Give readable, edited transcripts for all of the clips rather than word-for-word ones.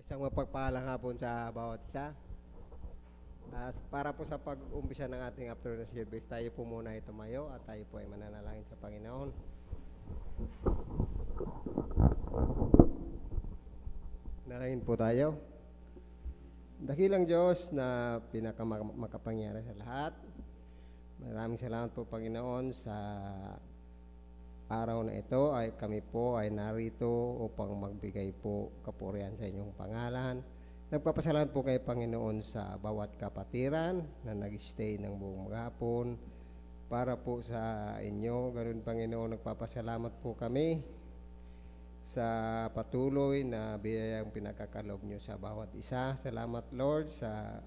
Isang mapagpalang hapon sa bawat isa. Para po sa pag-umpisa ng ating afternoon service, tayo po muna ay tumayo at tayo po ay mananalangin sa Panginoon. Nalangin po tayo. Dakilang Diyos na pinakamakapangyari sa lahat, maraming salamat po Panginoon sa araw na ito ay kami po ay narito upang magbigay po kapurihan sa inyong pangalan. Nagpapasalamat po kay Panginoon sa bawat kapatiran na nag-stay ng buong maghapon para po sa inyo. Ganun Panginoon, nagpapasalamat po kami sa patuloy na biyayang pinakakalob nyo sa bawat isa. Salamat Lord sa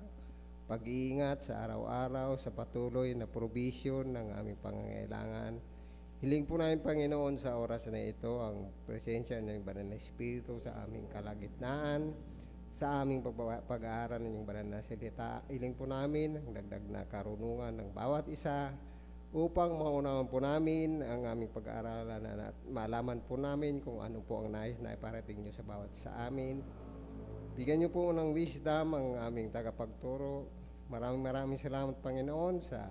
pag-iingat sa araw-araw, sa patuloy na provision ng aming pangangailangan. Hiling po namin Panginoon sa oras na ito ang presensya ng Banal na Espiritu sa aming kalagitnaan, sa aming pag-aaral ng inyong banal na salita. Hiling po namin ang dagdag na karunungan ng bawat isa upang maunawan po namin ang aming pag-aaralan at malaman po namin kung ano po ang nais na iparating nyo sa bawat sa amin. Bigyan nyo po ng wisdom ang aming tagapagturo. Maraming salamat Panginoon sa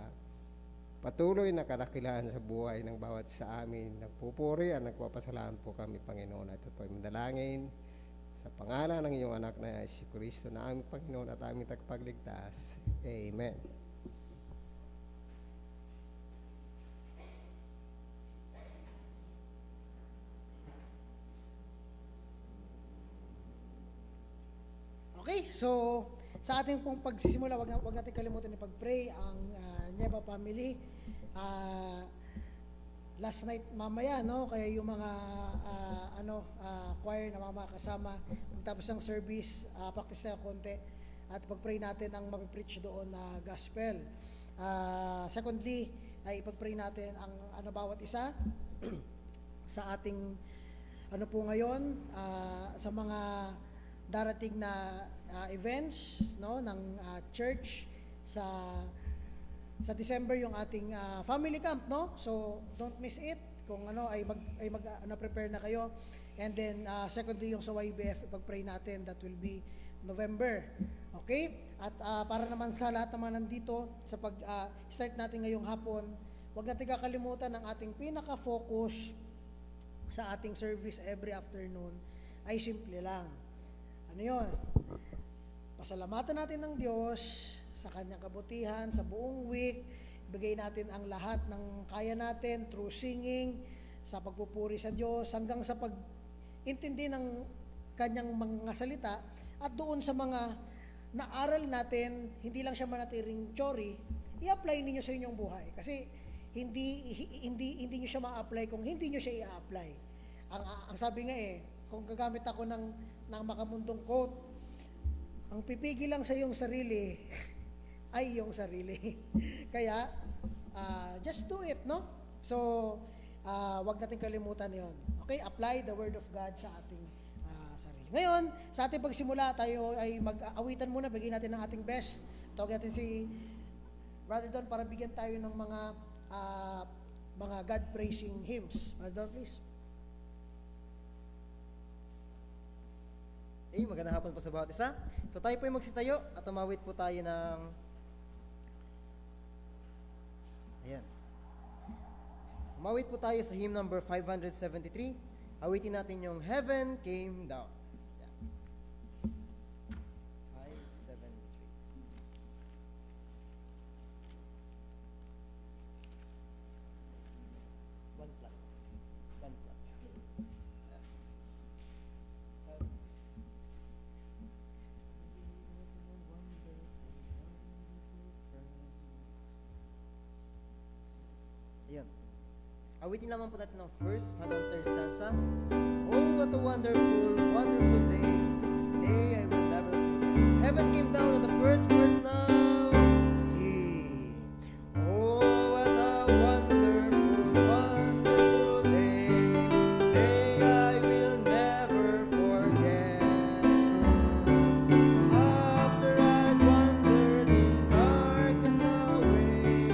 patuloy na kadakilaan sa buhay ng bawat sa amin. Nagpupuri at nagpapasalamat po kami Panginoon at ito po ay mandalangin sa pangalan ng iyong anak na si Kristo na aming Panginoon at aming tagapagligtas. Amen. Okay, so sa ating pong pagsisimula, wag natin kalimutan na pag-pray ang Nieva family. Last night mamaya, no, kaya yung mga choir na mga kasama, pagtapos ng service, practice na konti at pag-pray natin ang mapipreach doon na gospel. Secondly, ay ipag-pray natin ang bawat isa sa ating po ngayon, sa mga darating na events, no, ng church sa December yung ating family camp, no? So don't miss it. Kung prepare na kayo. And then secondly yung sa YBF, pag-pray natin, that will be November. Okay? At para naman sa lahat naman nandito sa pag-start natin ngayong hapon, huwag natin kakalimutan ang ating pinaka-focus sa ating service every afternoon ay simple lang. Ano yun? Pasalamatan natin ng Diyos sa kanyang kabutihan, sa buong week. Bigay natin ang lahat ng kaya natin through singing, sa pagpupuri sa Diyos, hanggang sa pag-intindi ng kanyang mga salita, at doon sa mga naaral natin, hindi lang siya manatiring theory, i-apply ninyo sa inyong buhay. Kasi hindi niyo siya ma-apply kung hindi niyo siya i-apply. Ang sabi nga kung gagamit ako ng makamundong quote, ang pipigil lang sa iyong sarili ay iyong sarili. Kaya, just do it, no? So, wag natin kalimutan yon. Okay, apply the Word of God sa ating sarili. Ngayon, sa ating pagsimula, tayo ay mag-awitan muna, bigyan natin ng ating best. Tawag natin si Brother Don para bigyan tayo ng mga God-praising hymns. Brother Don, please. Magandang hapon po sa bawat isa. So tayo po ay magsitayo at tumawit po tayo ng Umawit po tayo sa hymn number 573. Awitin natin yung Heaven Came Down. 573. One flat. Ayan. Awitin lamang po natin ng first hanggang third stanza. Oh, what a wonderful, wonderful day. Day I will never forget. Heaven came down on the first verse now. Sing. Oh, what a wonderful, wonderful day. Day I will never forget. After I'd wandered in darkness away,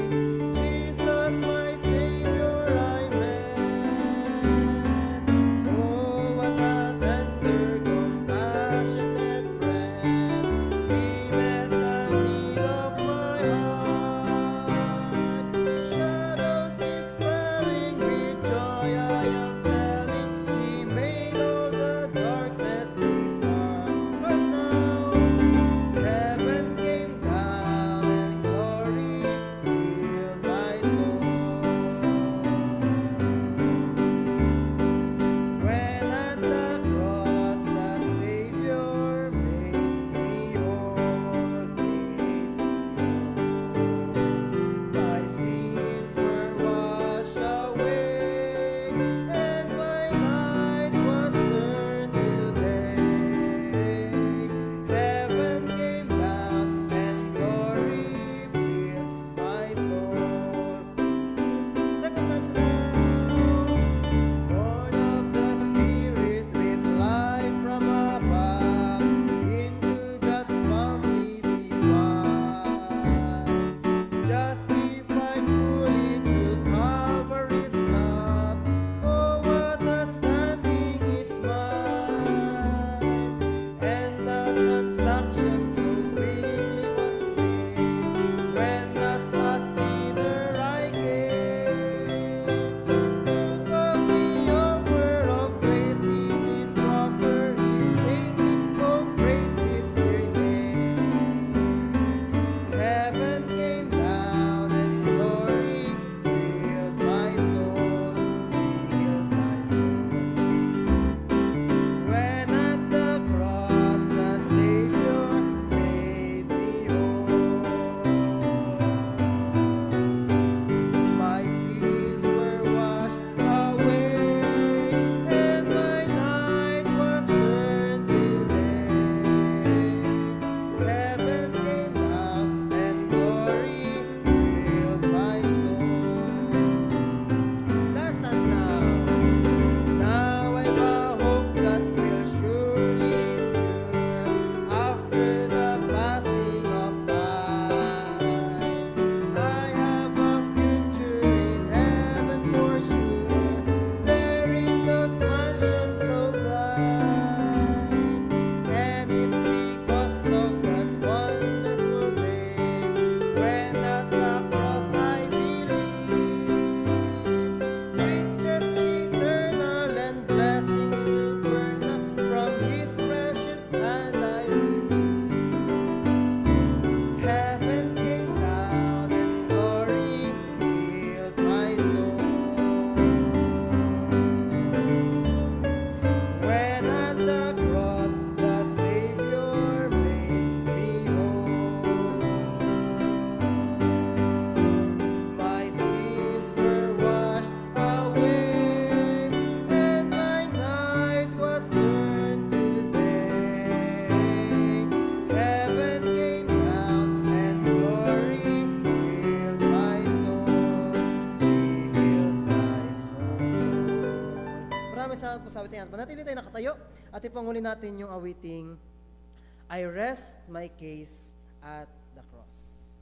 Jesus, my Savior, I met. Oh, what a tender, compassionate po sa awitin yan. Manatili tayo nakatayo at ipanghuli natin yung awiting I rest my case at the cross.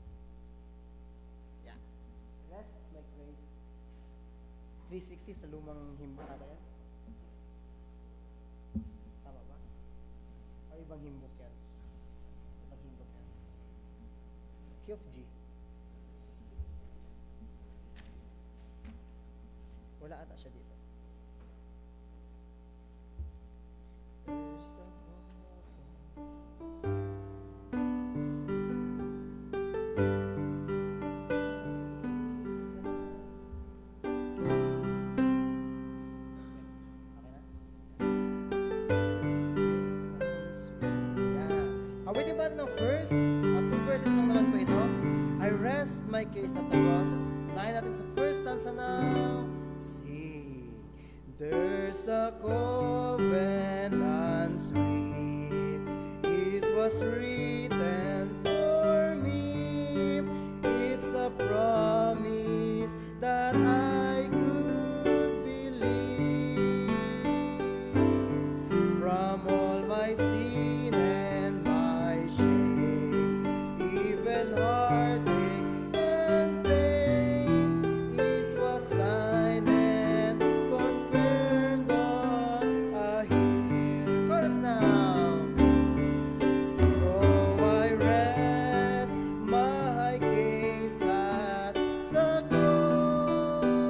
Yeah. Rest my case. 360 sa lumang hymn ata yan. Tama ba? O ibang hymnbook yan? Ibang hymnbook yan. Key of G. Wala ata siya dito. There's a awitin ba natin ng first? At 2 verses lang naman po ito. I rest my case at the cross. Unahin natin sa first stanza now. Sing. There's a covenant sweet. It was written for me. It's a promise that I could believe. From all my sin and my shame, even heartache and pain, it was signed and confirmed on a hill. Chorus now. So I rest my case at the cross.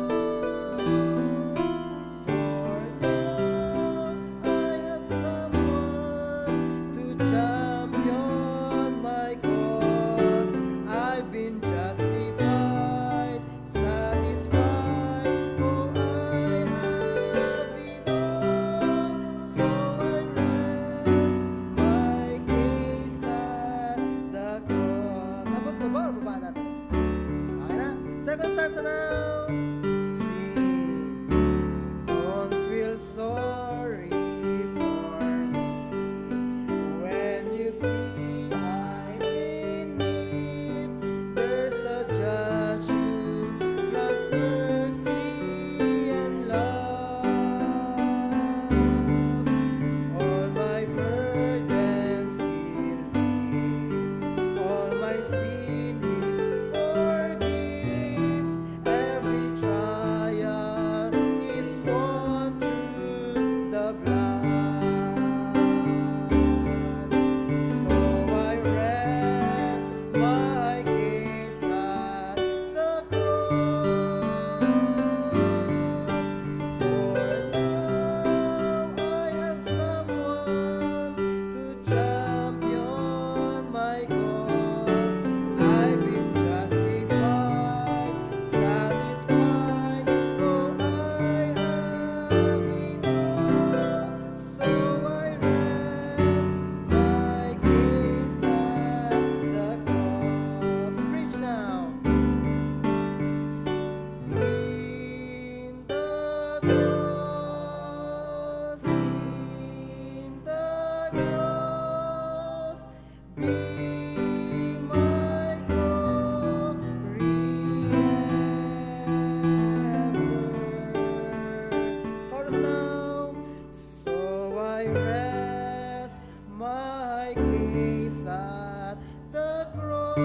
For now I have someone to champion my cause. I've been justified, satisfied. Oh, I have it all. So I rest my case at the cross. Abot mo ba o baba natin? Okay na? Second stanza now. Sing. Don't feel sorry for me when you see I'm in need. There's a judge who grants mercy and love. All my burdens He lifts, all my sin He forgives. Every trial is won through the blood. So I rest my case at the cross. For now I have someone to champion my cause. I've been justified, satisfied. Oh, I have it all. So I rest my case at the cross. Preach now. In the cross, be my glory ever. Chorus now. So I rest my case at the cross.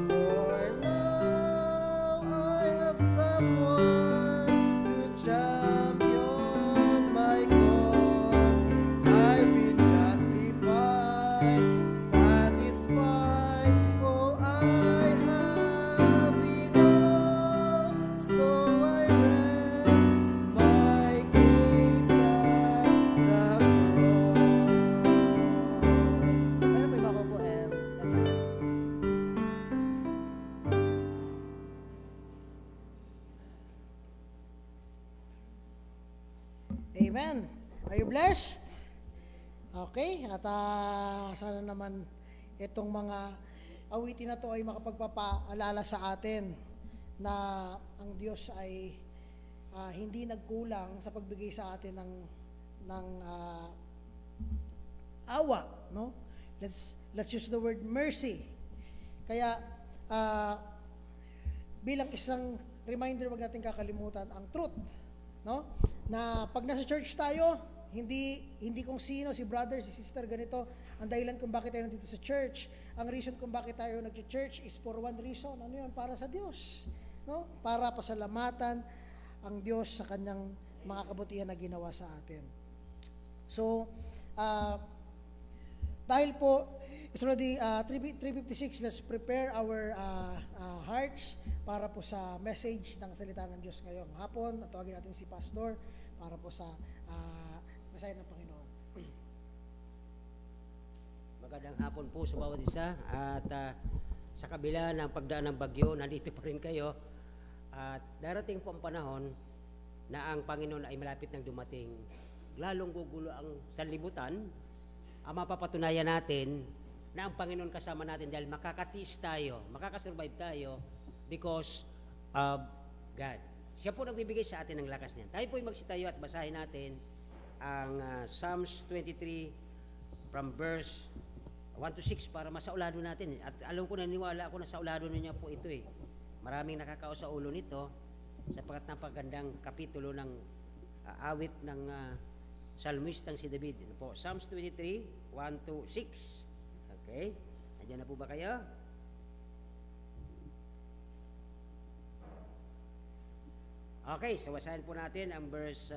For now I have someone to champion my cause. I've been justified, satisfied. Oh, I have it all. So I rest my case at the cross. Ano po yung mako po and let's go. Amen. Are you blessed? Okay, at sana naman itong mga awitin na to ay makapagpapaalala sa atin na ang Diyos ay hindi nagkulang sa pagbigay sa atin ng awa, no? Let's use the word mercy. Kaya bilang isang reminder, wag natin kakalimutan ang truth, no? Na pag nasa church tayo, hindi kung sino, si brother, si sister, ganito, ang dahilan kung bakit tayo nandito sa church. Ang reason kung bakit tayo nag-church is for one reason. Ano yun? Para sa Diyos. No? Para pasalamatan ang Diyos sa kanyang mga kabutihan na ginawa sa atin. So, dahil po, it's already 3:56, let's prepare our hearts para po sa message ng salita ng Diyos ngayong hapon. Tawagin natin si Pastor para po sa mensahe ng Panginoon. Magandang hapon po sa bawat isa at sa kabila ng pagdaan ng bagyo, nandito pa rin kayo at darating po ang panahon na ang Panginoon ay malapit nang dumating. Lalong gugulo ang sanlibutan. Ang mapapatunayan natin na ang Panginoon kasama natin dahil makakatiis tayo, makakasurvive tayo because of God. Siya po nagbibigay sa atin ng lakas niyan. Tayo po ay magsitayo at basahin natin ang Psalms 23 from verse 1 to 6 para masaulado natin. At alam ko, naniwala ako na saulado niya po ito eh. Maraming nakakao sa ulo nito sapagkat napagandang kapitulo ng awit ng salmistang si David. Ano po? Psalms 23, 1 to 6. Okay? Nandiyan na po ba kayo? Okay, so basahin po natin ang verse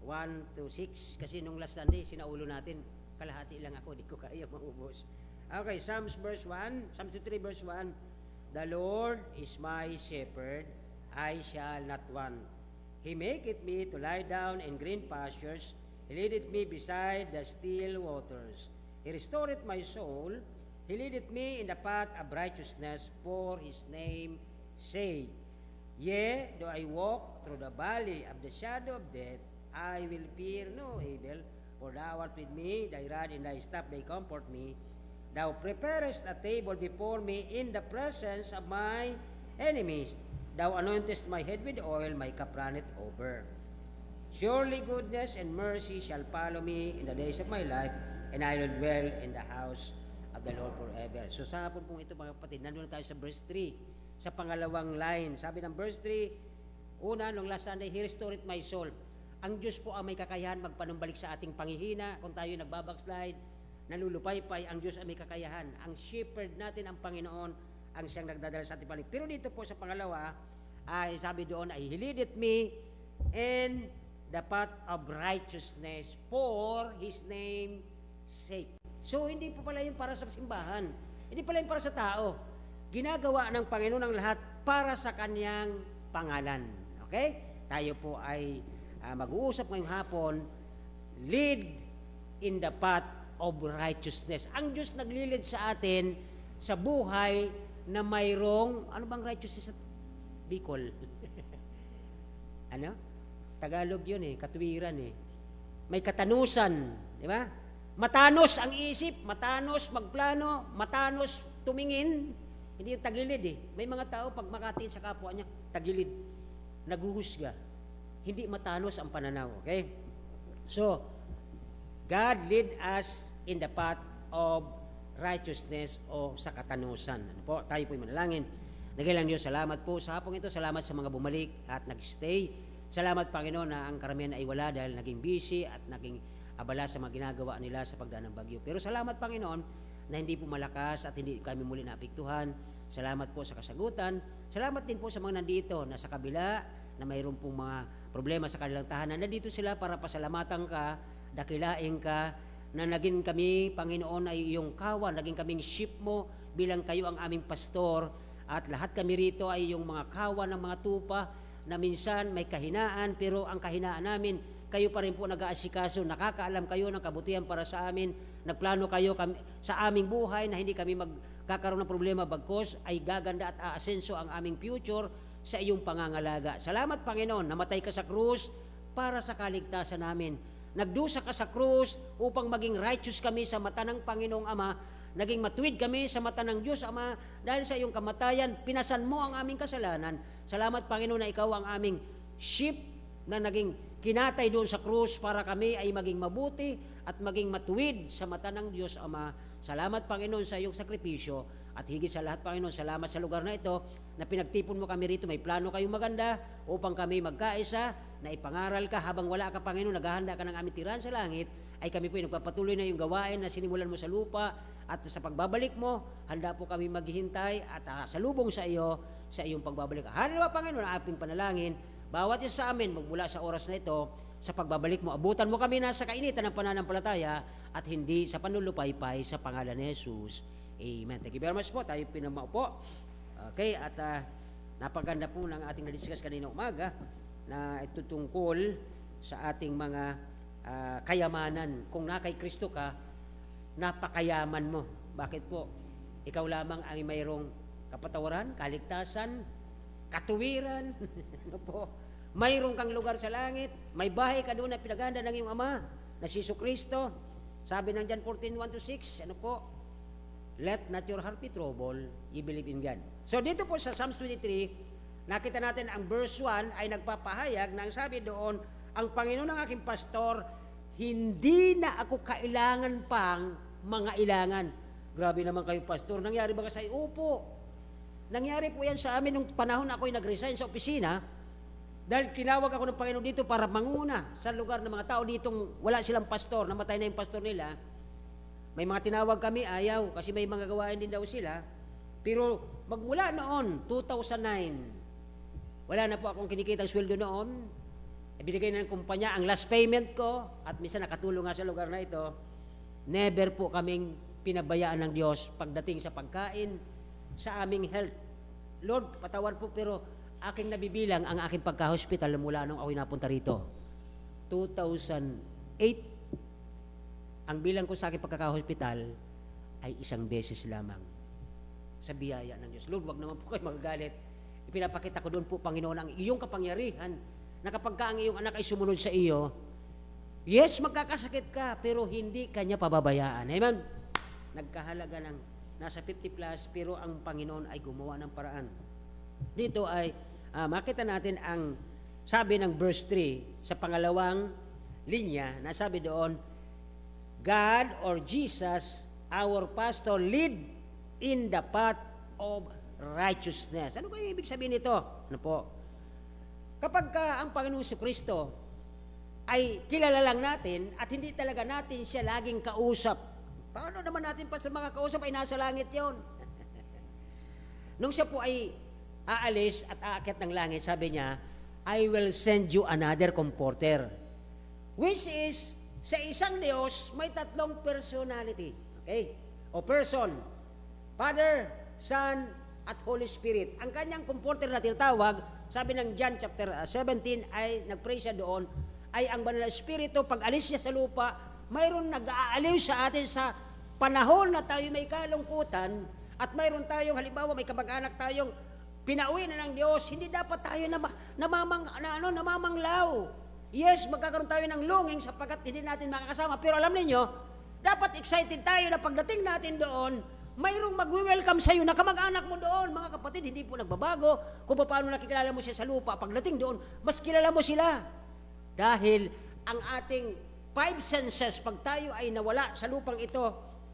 1 to 6 kasi nung last Sunday sinaulo natin kalahati lang ako, di ko kaya maubos. Okay, Psalms 23 verse 1. The Lord is my shepherd, I shall not want. He maketh me to lie down in green pastures, He leadeth me beside the still waters. He restoreth my soul, He leadeth me in the path of righteousness for His name's sake. Yea, though I walk through the valley of the shadow of death, I will fear no evil, for thou art with me, thy rod and thy staff, they comfort me. Thou preparest a table before me in the presence of my enemies. Thou anointest my head with oil, my cup runneth over. Surely goodness and mercy shall follow me in the days of my life, and I will dwell in the house of the Lord forever. So sa hapon pong ito mga kapatid, nandun tayo sa verse 3, sa pangalawang line. Sabi ng verse 3, una, nung last Sunday, He restored my soul. Ang Diyos po ang may kakayahan magpanumbalik sa ating panghihina. Kung tayo nagbabackslide, nalulupaypay, ang Diyos ang may kakayahan. Ang shepherd natin, ang Panginoon, ang siyang nagdadala sa ating panig. Pero dito po sa pangalawa, ay sabi doon ay He leadeth me in the path of righteousness for His name's sake. So hindi po pala yung para sa simbahan. Hindi pala yung para sa tao. Ginagawa ng Panginoon ang lahat para sa Kanyang pangalan. Okay? Tayo po ay mag-uusap ngayong hapon, lead in the path of righteousness. Ang Diyos naglilid sa atin sa buhay na mayroong, ano bang righteousness sa Bicol? Ano? Tagalog yun eh, katuwiran eh. May katanusan, di ba? Matanos ang isip, matanos magplano, matanos tumingin. Hindi yung tagilid eh. May mga tao pag makatiin sa kapwa niya, tagilid, naguhusga. Hindi matanos ang pananaw, okay? So, God lead us in the path of righteousness o sa katanusan. Ano po? Tayo po'y manalangin. Nagilang Diyos, salamat po sa hapong ito. Salamat sa mga bumalik at nagstay. Salamat, Panginoon, na ang karamihan ay wala dahil naging busy at naging abala sa mga ginagawa nila sa pagdaan ng bagyo. Pero salamat, Panginoon, na hindi po malakas at hindi kami muli naapektuhan. Salamat po sa kasagutan. Salamat din po sa mga nandito na sa kabila na mayroon pong mga problema sa kanilang tahanan. Nandito sila para pasalamatan ka, dakilain ka, na naging kami, Panginoon, ay iyong kawan, naging kaming sheep mo bilang kayo ang aming pastor, at lahat kami rito ay iyong mga kawan ng mga tupa na minsan may kahinaan, pero ang kahinaan namin, kayo pa rin po nag-aasikaso, nakakaalam kayo ng kabutihan para sa amin, nagplano kayo sa aming buhay na hindi kami magkakaroon ng problema, bagkos ay gaganda at aasenso ang aming future sa iyong pangangalaga. Salamat, Panginoon, namatay ka sa krus para sa kaligtasan namin. Nagdusa ka sa krus upang maging righteous kami sa mata ng Panginoong Ama, naging matuwid kami sa mata ng Diyos Ama, dahil sa iyong kamatayan, pinasan mo ang aming kasalanan. Salamat, Panginoon, na ikaw ang aming sheep na naging kinatay doon sa krus para kami ay maging mabuti at maging matuwid sa mata ng Diyos Ama. Salamat, Panginoon, sa iyong sakripisyo At higit sa lahat, Panginoon, salamat sa lugar na ito na pinagtipon mo kami rito. May plano kayong maganda upang kami magkaisa, na ipangaral ka habang wala ka, Panginoon, naghahanda ka ng aming tirahan sa langit, ay kami po nagpapatuloy na yung gawain na sinimulan mo sa lupa, at sa pagbabalik mo, handa po kami maghihintay at salubong sa iyo sa iyong pagbabalik. Hanawa, Panginoon, ang aming panalangin, bawat isa sa amin magmula sa oras na ito, sa pagbabalik mo, abutan mo kami na sa kainitan ng pananampalataya at hindi sa panlulupaypay sa pangalan ni Jesus. Amen. Thank you very much po. Tayo pinamaupo. Okay, at napaganda po ng ating na-discuss kanina umaga na ito tungkol sa ating mga kayamanan. Kung na kay Kristo ka, napakayaman mo. Bakit po? Ikaw lamang ang mayroong kapatawaran, kaligtasan, katuwiran. Ano po? Mayroong kang lugar sa langit, may bahay ka doon na pinaganda ng iyong Ama, na si Kristo. Sabi ng John 14:1-6, ano po? Let not your heart be troubled, you believe in God. So dito po sa Psalms 23, nakita natin ang verse 1 ay nagpapahayag na ang sabi doon, ang Panginoon ng aking pastor, hindi na ako kailangan pang mga ilangan. Grabe naman kayo, pastor. Nangyari ba ka sa upo? Nangyari po yan sa amin nung panahon na ako'y nag-resign sa opisina, dahil tinawag ako ng Panginoon dito para manguna sa lugar ng mga tao ditong wala silang pastor, namatay na yung pastor nila. May mga tinawag kami, ayaw, kasi may mga gawain din daw sila. Pero magmula noon, 2009, wala na po akong kinikitang sweldo noon. Ibinigay na ng kumpanya ang last payment ko, at minsan nakatulong nga sa lugar na ito. Never po kaming pinabayaan ng Diyos pagdating sa pagkain, sa aming health. Lord, patawad po, pero aking nabibilang ang aking pagka-hospital mula nung ako'y napunta rito. 2008, ang bilang ko sa aking pagkaka-hospital ay 1 beses lamang sa biyaya ng Diyos. Lord, wag naman po kayo magagalit. Ipinapakita ko doon po, Panginoon, ang iyong kapangyarihan na kapag ka ang iyong anak ay sumunod sa iyo, yes, magkakasakit ka, pero hindi kanya pababayaan. Amen? Nagkahalaga ng nasa 50 plus, pero ang Panginoon ay gumawa ng paraan. Dito ay makita natin ang sabi ng verse 3 sa pangalawang linya, na sabi doon, God or Jesus, our pastor, lead in the path of righteousness. Ano ba yung ibig sabihin nito? Ano po? Kapag ang Panginoon Kristo ay kilala lang natin at hindi talaga natin siya laging kausap, paano naman natin pa sa mga kausap ay nasa langit yon? Nung siya po ay aalis at aakyat ng langit, sabi niya, I will send you another comforter, which is, sa isang Diyos, may tatlong personality. Okay? O person. Father, Son, at Holy Spirit. Ang kanyang comforter na tinatawag, sabi ng John chapter 17, ay nag-pray siya doon, ay ang Banal na Espiritu, pag alis niya sa lupa, mayroon nag-aaliw sa atin sa panahon na tayo may kalungkutan, at mayroon tayong, halimbawa, may kamag-anak tayong pinauwi na ng Diyos, hindi dapat tayo namamanglaw. Yes, magkakaroon tayo ng longing sapagkat hindi natin makakasama. Pero alam niyo, dapat excited tayo na pagdating natin doon, mayroong magwi-welcome sa iyo na kamag-anak mo doon. Mga kapatid, hindi po nagbabago kung paano nakikilala mo siya sa lupa. Pagdating doon, mas kilala mo sila. Dahil ang ating 5 senses, pag tayo ay nawala sa lupang ito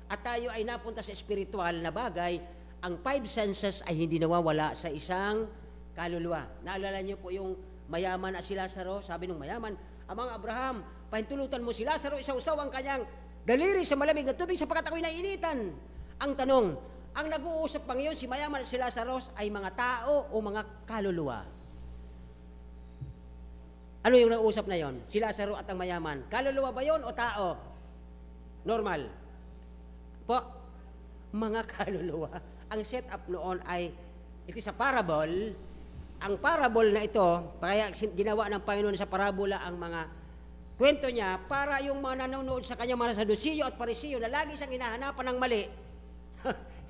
at tayo ay napunta sa spiritual na bagay, ang 5 senses ay hindi nawawala sa isang kaluluwa. Naalala niyo po yung mayaman na si Lazaro, sabi ng mayaman, Amang Abraham, pahintulutan mo si Lazaro, isausaw ang kanyang daliri sa malamig na tubig sapagkat ako'y nainitan. Ang tanong, ang nag-uusap pa ngayon si mayaman at si Lazaro ay mga tao o mga kaluluwa? Ano yung nag-uusap na yon? Si Lazaro at ang mayaman. Kaluluwa ba yon o tao? Normal. Po, mga kaluluwa. Ang setup noon ay, ito sa parable. Ang parable na ito, kaya ginawa ng Panginoon sa parabola ang mga kwento niya para yung mga nanonood sa kanya mga Sadusiyo at Parisiyo na lagi siyang hinahanapan ng mali,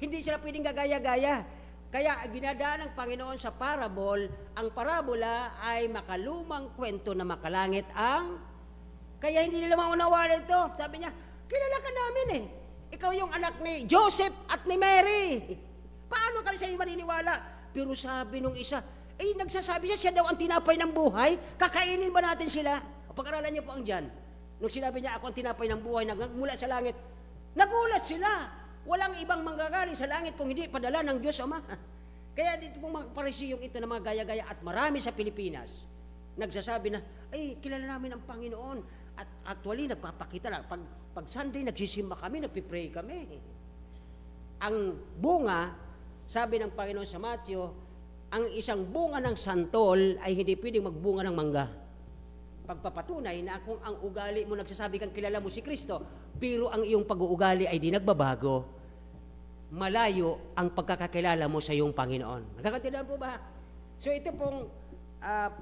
hindi sila pwedeng gagaya-gaya. Kaya ginadaan ng Panginoon sa parable, ang parabola ay makalumang kwento na makalangit ang, kaya hindi nila maunawaan ito. Sabi niya, kilala ka namin eh. Ikaw yung anak ni Joseph at ni Mary. Paano kami sa iyo maniniwala? Pero sabi nung isa, nagsasabi siya daw ang tinapay ng buhay, kakainin ba natin sila? Pag-aralan niyo po ang John. Nung sinabi niya, ako ang tinapay ng buhay, mula sa langit, nagulat sila. Walang ibang manggagaling sa langit kung hindi padala ng Diyos Ama. Kaya dito pong mga parisiyong ito na mga gaya-gaya at marami sa Pilipinas, nagsasabi na, ay, kilala namin ang Panginoon. At actually, nagpapakita na, pag Sunday, nagsisimba kami, nagpipray kami. Ang bunga, sabi ng Panginoon sa Matthew, ang isang bunga ng santol ay hindi pwedeng magbunga ng mangga. Pagpapatunay na kung ang ugali mo nagsasabi kang kilala mo si Kristo, pero ang iyong pag-uugali ay di nagbabago, malayo ang pagkakakilala mo sa iyong Panginoon. Nagkakatindihan po ba? So ito pong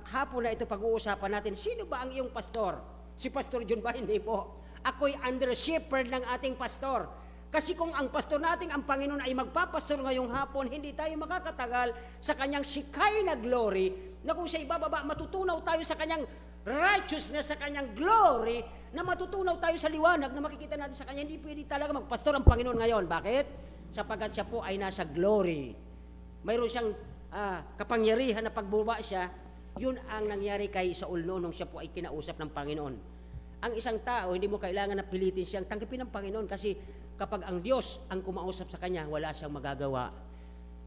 hapon na ito pag-uusapan natin, sino ba ang iyong pastor? Si Pastor John ba? Hindi po. Ako'y under shepherd ng ating pastor. Kasi kung ang pastor nating ang Panginoon ay magpapastor ngayong hapon, hindi tayo makakatagal sa kanyang sikay na glory, na kung siya ibababa, matutunaw tayo sa kanyang righteousness, sa kanyang glory, na matutunaw tayo sa liwanag na makikita natin sa kanya. Hindi pwede talaga magpastor ang Panginoon ngayon. Bakit? Sapagat siya po ay nasa glory. Mayroon siyang kapangyarihan na pagbaba siya. Yun ang nangyari kay Saul noon nung siya po ay kinausap ng Panginoon. Ang isang tao, hindi mo kailangan na pilitin siyang tanggapin ng Panginoon kasi kapag ang Diyos ang kumausap sa kanya, wala siyang magagawa.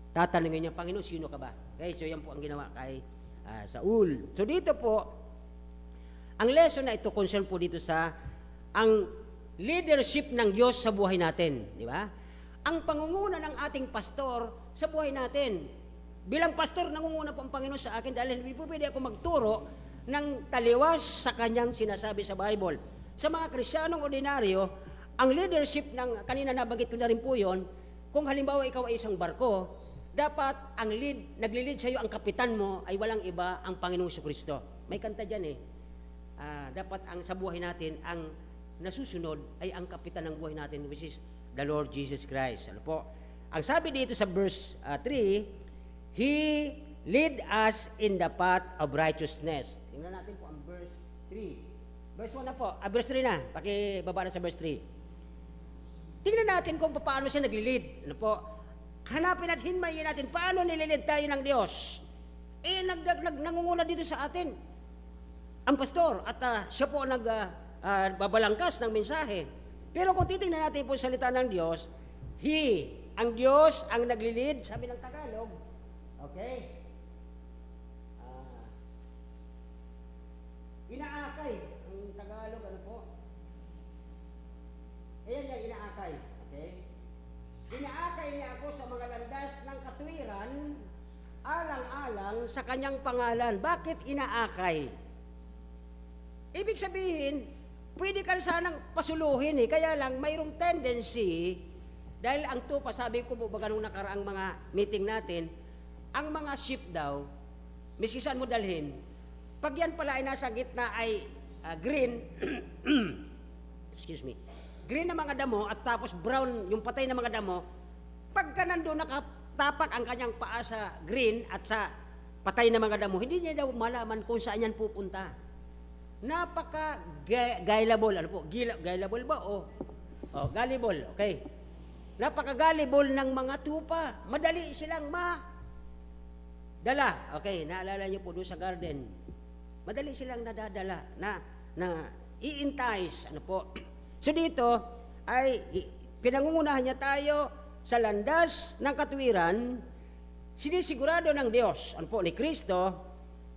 Tatanungin niya, Panginoon, sino ka ba? Okay, so yan po ang ginawa kay Saul. So dito po, ang lesson na ito, concern po dito sa ang leadership ng Diyos sa buhay natin. Di ba? Ang pangunguna ng ating pastor sa buhay natin. Bilang pastor, nangunguna po ang Panginoon sa akin dahil hindi po pwede ako magturo ng taliwas sa kanyang sinasabi sa Bible. Sa mga Kristiyanong ordinaryo, ang leadership ng, kanina nabanggit ko na rin po yun, kung halimbawa ikaw ay isang barko, dapat ang nagli-lead sa iyo, ang kapitan mo ay walang iba, ang Panginoong Jesucristo. May kanta dyan eh. Dapat ang sa buhay natin, ang nasusunod ay ang kapitan ng buhay natin, which is the Lord Jesus Christ. Ano po? Ang sabi dito sa verse 3, He lead us in the path of righteousness. Tingnan natin po ang verse 3. Verse 1 na po. Verse 3 na. Pakibaba na sa verse 3. Tingnan natin kung paano siya nagli-lead. Ano po? Hanapin at hinmayin natin paano nililid tayo ng Diyos. Nangunguna dito sa atin ang pastor at siya po babalangkas ng mensahe. Pero kung titingnan natin po salita ng Diyos, ang Diyos ang nagli-lead, sabi ng Tagalog, okay? Inaakay. Ang Tagalog, ano po? Ayan yung inaakay. Okay? Inaakay niya ako sa mga landas ng katwiran, alang-alang sa kanyang pangalan. Bakit inaakay? Ibig sabihin, pwede ka sanang pasuluhin eh. Kaya lang, mayroong tendency, dahil ang tupa, sabi ko po baga nung nakaraang mga meeting natin, ang mga ship daw, miski saan mo dalhin, pag yan pala ay nasa gitna ay green, excuse me, green na mga damo at tapos brown, yung patay na mga damo, pagka nandun nakatapak ang kanyang paa sa green at sa patay na mga damo, hindi niya daw malaman kung saan yan pupunta. Napaka-gullible, ano po? Gullible ba? Gullible, okay. Napaka-gullible ng mga tupa. Madali silang dala. Okay, naalala niyo po doon sa garden. Madali silang nadadala, na i-entice, ano po. So dito, ay pinangungunahan niya tayo sa landas ng katwiran, sinisigurado ng Diyos, ano po, ni Kristo,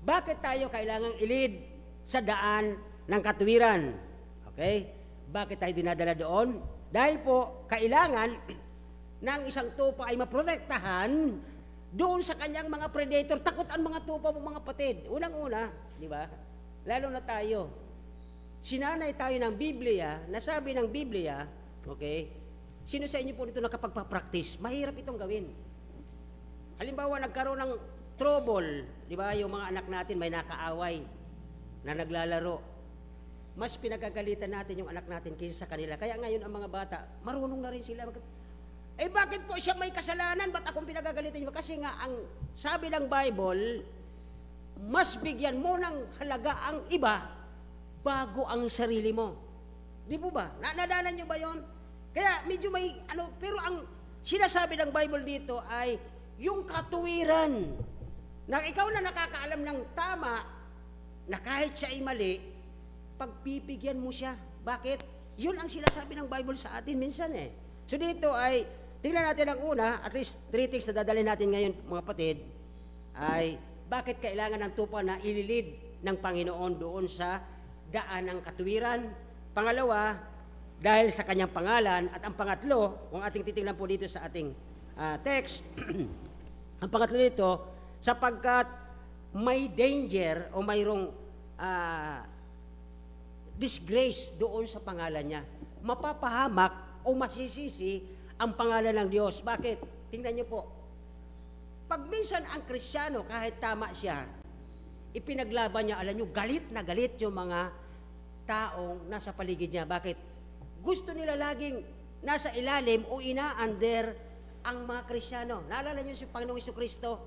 bakit tayo kailangang ilid sa daan ng katwiran. Okay? Bakit tayo dinadala doon? Dahil po, kailangan ng isang tupa ay maprotektahan doon sa kanyang mga predator. Takot ang mga tupa mo, mga patid. Unang-una, di ba? Lalo na tayo. Sinanay tayo ng Biblia, nasabi ng Biblia, okay, sino sa inyo po dito nakapagpa-practice? Mahirap itong gawin. Halimbawa, nagkaroon ng trouble, di ba? Yung mga anak natin may nakaaway na naglalaro. Mas pinagagalitan natin yung anak natin kaysa sa kanila. Kaya ngayon ang mga bata, marunong na rin sila. Bakit po siya may kasalanan? Ba't akong pinagagalitan niyo? Kasi nga, ang sabi ng Bible, mas bigyan mo ng halaga ang iba bago ang sarili mo. Di po ba? Nadaanan niyo ba yon? Kaya medyo may, pero ang sinasabi ng Bible dito ay yung katuwiran. Na ikaw na nakakaalam ng tama, na kahit siya ay mali, pagpipigyan mo siya. Bakit? Yun ang sinasabi ng Bible sa atin minsan eh. So dito ay, tingnan natin ang una, at least 3 things na dadalhin natin ngayon mga kapatid, ay bakit kailangan ng tupa na ililid ng Panginoon doon sa daan ng katuwiran. Pangalawa, dahil sa kanyang pangalan. At ang pangatlo, kung ating titingnan po dito sa ating text, ang pangatlo dito, sapagkat may danger o mayroong disgrace doon sa pangalan niya. Mapapahamak o masisisi ang pangalan ng Diyos. Bakit? Tingnan niyo po. Pag minsan ang Kristiyano, kahit tama siya, ipinaglaban niya, alam niyo, galit na galit yung mga taong nasa paligid niya. Bakit? Gusto nila laging nasa ilalim o ina-under ang mga Kristiyano. Naalala niyo si Panginoong Jesucristo?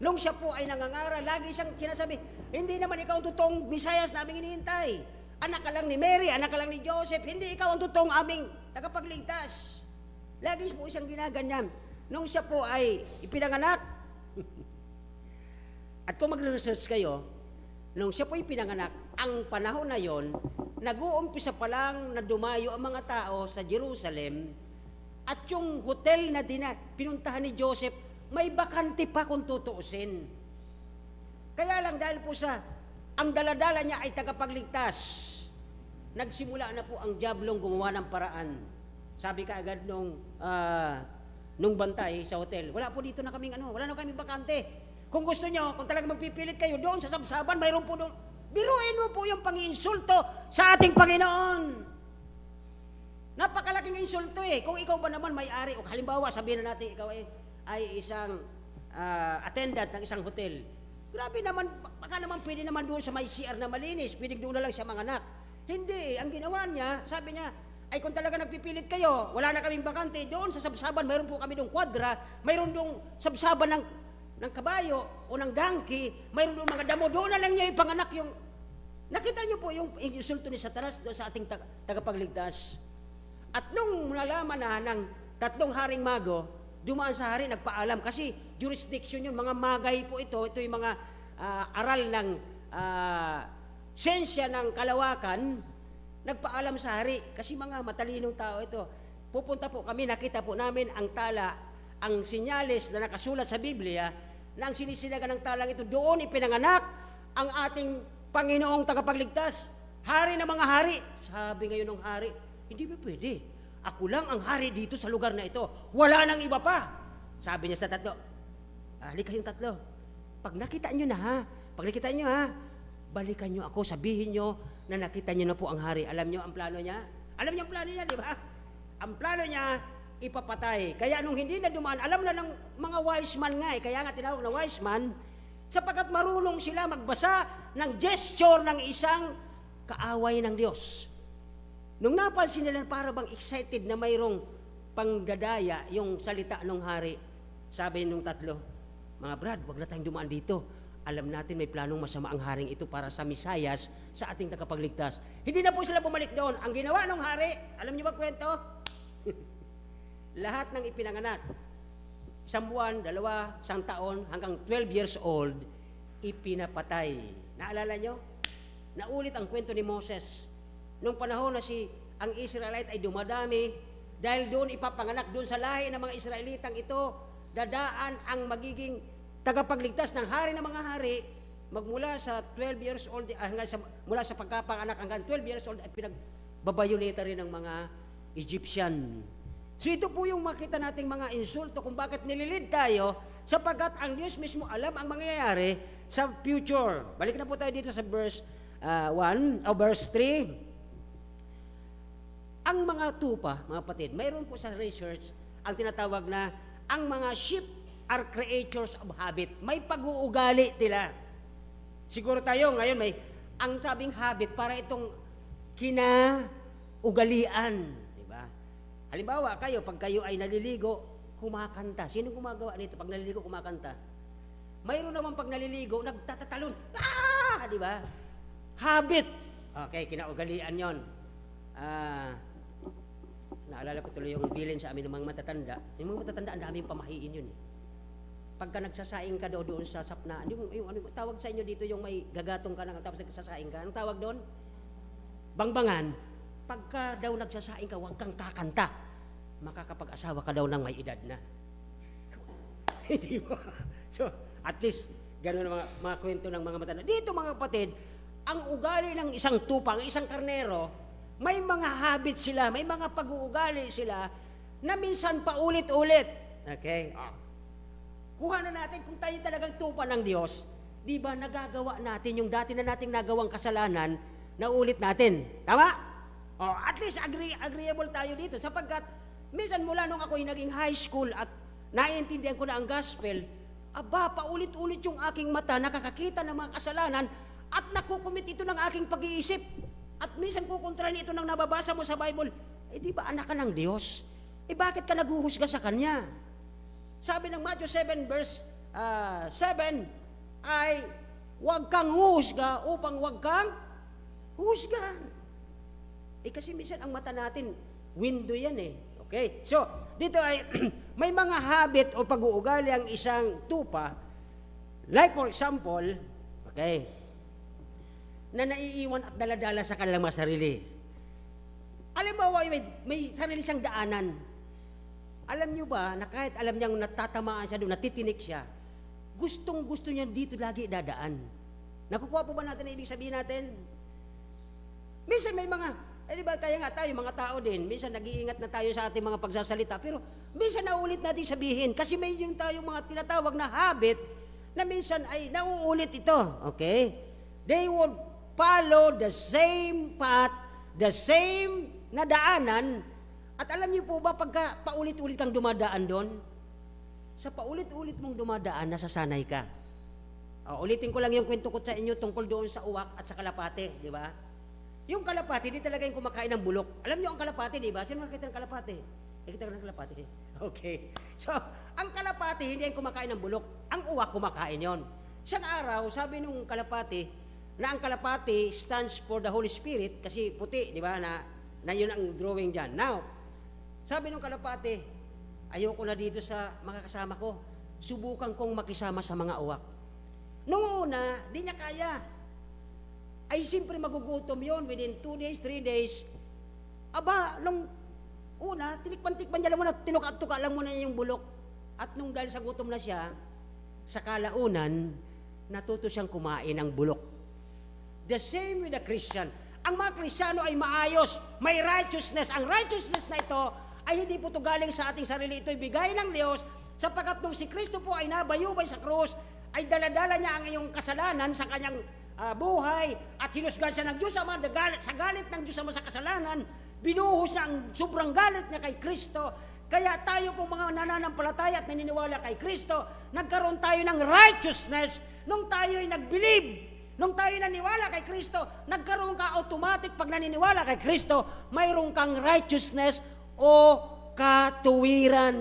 Nung siya po ay nangangaral, lagi siyang sinasabi, hindi naman ikaw ang totoong Misayas na aming hinihintay. Anak ka lang ni Mary, anak ka lang ni Joseph, hindi ikaw ang totoong aming tagapagligtas. Lagi po siyang ginaganyan. Nung siya po ay ipinanganak, at kung magre-research kayo, nung siya po ipinanganak, ang panahon na yon, nag-uumpisa pa lang na dumayo ang mga tao sa Jerusalem, at yung hotel na pinuntahan ni Joseph, may bakante pa kung tutuusin. Kaya lang dahil po ang daladala niya ay tagapagligtas, nagsimula na po ang diablong gumawa ng paraan. Sabi kaagad nung bantay sa hotel, wala po dito na kaming wala na kaming bakante. Kung gusto nyo, kung talagang magpipilit kayo doon sa sabsaban, mayroon po doon. Biruin mo po yung pang-iinsulto sa ating Panginoon. Napakalaking insulto Kung ikaw ba naman may-ari, o halimbawa sabihin na natin ikaw ay isang attendant ng isang hotel. Grabe naman, baka naman pwede naman doon sa may CR na malinis, pwede doon na lang siya manganak. Hindi, ang ginawa niya, sabi niya, ay kung talaga nagpipilit kayo, wala na kaming bakante, doon sa sabsaban, mayroon po kami doon kwadra, mayroon doon sabsaban ng kabayo o ng donkey, mayroon doon mga damo, doon na lang niya ipanganak yung... Nakita niyo po yung insulto ni Satanas doon sa ating tagapagligtas. At nung nalaman na ng 3 haring mago, dumaan sa hari, nagpaalam, kasi jurisdiction yun, mga magay po ito yung mga aral ng siyensya ng kalawakan, nagpaalam sa hari, kasi mga matalinong tao ito. Pupunta po kami, nakita po namin ang tala, ang sinyalis na nakasulat sa Biblia, na ang sinisilagan ng talang ito, doon ipinanganak ang ating Panginoong tagapagligtas. Hari ng mga hari. Sabi ngayon ng hari, hindi ba pwede? Ako lang ang hari dito sa lugar na ito. Wala nang iba pa. Sabi niya sa tatlo, halika kayong tatlo. Pag nakita nyo na balikan nyo ako, sabihin nyo na nakita nyo na po ang hari. Alam nyo ang plano niya? Alam nyo ang plano niya, di ba? Ang plano niya, ipapatay. Kaya nung hindi na dumaan, alam na ng mga wise man nga kaya nga tinawag na wise man, sapagkat marunong sila magbasa ng gesture ng isang kaaway ng Diyos. Nung napansin nila para bang excited na mayroong pangdadaya yung salita ng hari, sabi nung tatlo, mga brad, wag na tayong dumaan dito. Alam natin may planong masama ang haring ito para sa Misayas, sa ating tagapagligtas. Hindi na po sila bumalik doon. Ang ginawa ng hari, alam niyo ba kwento? Lahat ng ipinanganak, 1 buwan, 2, 1 taon, hanggang 12 years old, ipinapatay. Naalala nyo? Naulit ang kwento ni Moses. Nung panahon na ang Israelite ay dumadami, dahil doon ipapanganak, doon sa lahi ng mga Israelitang ito, dadaan ang magiging tagapagligtas ng hari ng mga hari, magmula sa 12 years old, mula sa pagkapanganak hanggang 12 years old, ay pinagbabayoleta rin ng mga Egyptian. So ito po yung makita nating mga insulto kung bakit nililid tayo, sapagkat ang Diyos mismo alam ang mangyayari sa future. Balik na po tayo dito sa verse 1 o verse 3. Ang mga tupa, mga kapatid, mayroon po sa research ang tinatawag na ang mga sheep are creatures of habit. May pag-uugali nila. Siguro tayo ngayon ang sabing habit para itong kinaugalian. Diba? Halimbawa, pag kayo ay naliligo, kumakanta. Sino gumagawa nito? Pag naliligo, kumakanta. Mayroon naman pag naliligo, nagtatatalon. Diba? Habit. Okay, kinaugalian yon. Naalala ko tuloy yung bilin sa amin ng mga matatanda. Yung mga matatanda, ang daming pamahiin yun. Pagka nagsasaing ka doon sa sapnaan, yung tawag sa inyo dito, yung may gagatong ka tapos nagsasaing ka, anong tawag doon? Bangbangan. Pagka daw nagsasaing ka, huwag kang kakanta. makakapag-asawa ka daw ng may edad na. Hindi ba? So, at least, gano'n ang mga kwento ng mga matanda. Dito mga kapatid, ang ugali ng isang tupa, ang isang karnero, may mga habit sila, may mga pag-uugali sila na minsan paulit-ulit. Okay? Kuha na natin kung tayo talagang tupa ng Diyos, di ba nagagawa natin yung dati na nating nagawang kasalanan na ulit natin. Tama? At least agreeable tayo dito sapagkat minsan mula nung ako'y naging high school at naiintindihan ko na ang gospel, paulit-ulit yung aking mata nakakakita ng mga kasalanan at nakukumit ito ng aking pag-iisip. At minsan kukontra ito ng nababasa mo sa Bible, di ba anak ka ng Diyos? Bakit ka naghuhusga sa Kanya? Sabi ng Matthew 7 verse 7 ay huwag kang huhusga upang huwag kang husgan. Kasi minsan ang mata natin, window yan eh. Okay? So, dito ay may mga habit o pag-uugali ang isang tupa. Like for example, okay, na naiiwan at daladala sa kanilang mga sarili. Alam mo, may sarili siyang daanan. Alam niyo ba na kahit alam niyang natatamaan siya doon, natitinik siya, gustong-gusto niya dito lagi dadaan. Nakukuha po ba natin na ibig sabihin natin? Minsan may mga, di ba, kaya nga tayo, mga tao din, minsan nag-iingat na tayo sa ating mga pagsasalita, pero minsan nauulit natin sabihin, kasi may yun tayong mga tinatawag na habit, na minsan ay nauulit ito, okay? They would follow the same path, the same na daanan, at alam niyo po ba, pagka paulit-ulit kang dumadaan doon, sa paulit-ulit mong dumadaan, nasasanay ka. Ulitin ko lang yung kwento ko sa inyo tungkol doon sa uwak at sa kalapate, di ba? Yung kalapate, di talaga yung kumakain ng bulok. Alam niyo ang kalapate, di ba? Sino nakita ng kalapate? Nakita ka ng kalapate? Okay. So, ang kalapate, hindi yung kumakain ng bulok. Ang uwak, kumakain yon. Isang araw, sabi nung kalapate, na ang kalapate stands for the Holy Spirit, kasi puti, di ba, na yun ang drawing dyan. Now, sabi nung kalapate, ayoko na dito sa mga kasama ko, subukan kong makisama sa mga uwak. Noong una, di niya kaya. Ay siyempre magugutom yon within 2 days, 3 days. Nung una, tinikman-tikman niya lang muna, tinuka-tuka lang muna yung bulok. At nung dahil sa gutom na siya, sa kalaunan, natuto siyang kumain ng bulok. The same with the Christian. Ang mga Kristiyano ay maayos, may righteousness. Ang righteousness na ito ay hindi po ito galing sa ating sarili. Ito ay bigay ng Diyos sapagkat nung si Kristo po ay nabayubay sa krus, ay daladala niya ang iyong kasalanan sa kanyang buhay at hinusgan siya ng Diyos Ama sa galit ng Diyos Ama sa kasalanan, binuhos niya ang sobrang galit niya kay Kristo. Kaya tayo pong mga nananampalataya at naniniwala kay Kristo, nagkaroon tayo ng righteousness nung tayo ay nag-believe. Nung tayo naniwala kay Kristo, nagkaroon ka automatic pag naniniwala kay Kristo, mayroon kang righteousness o katuwiran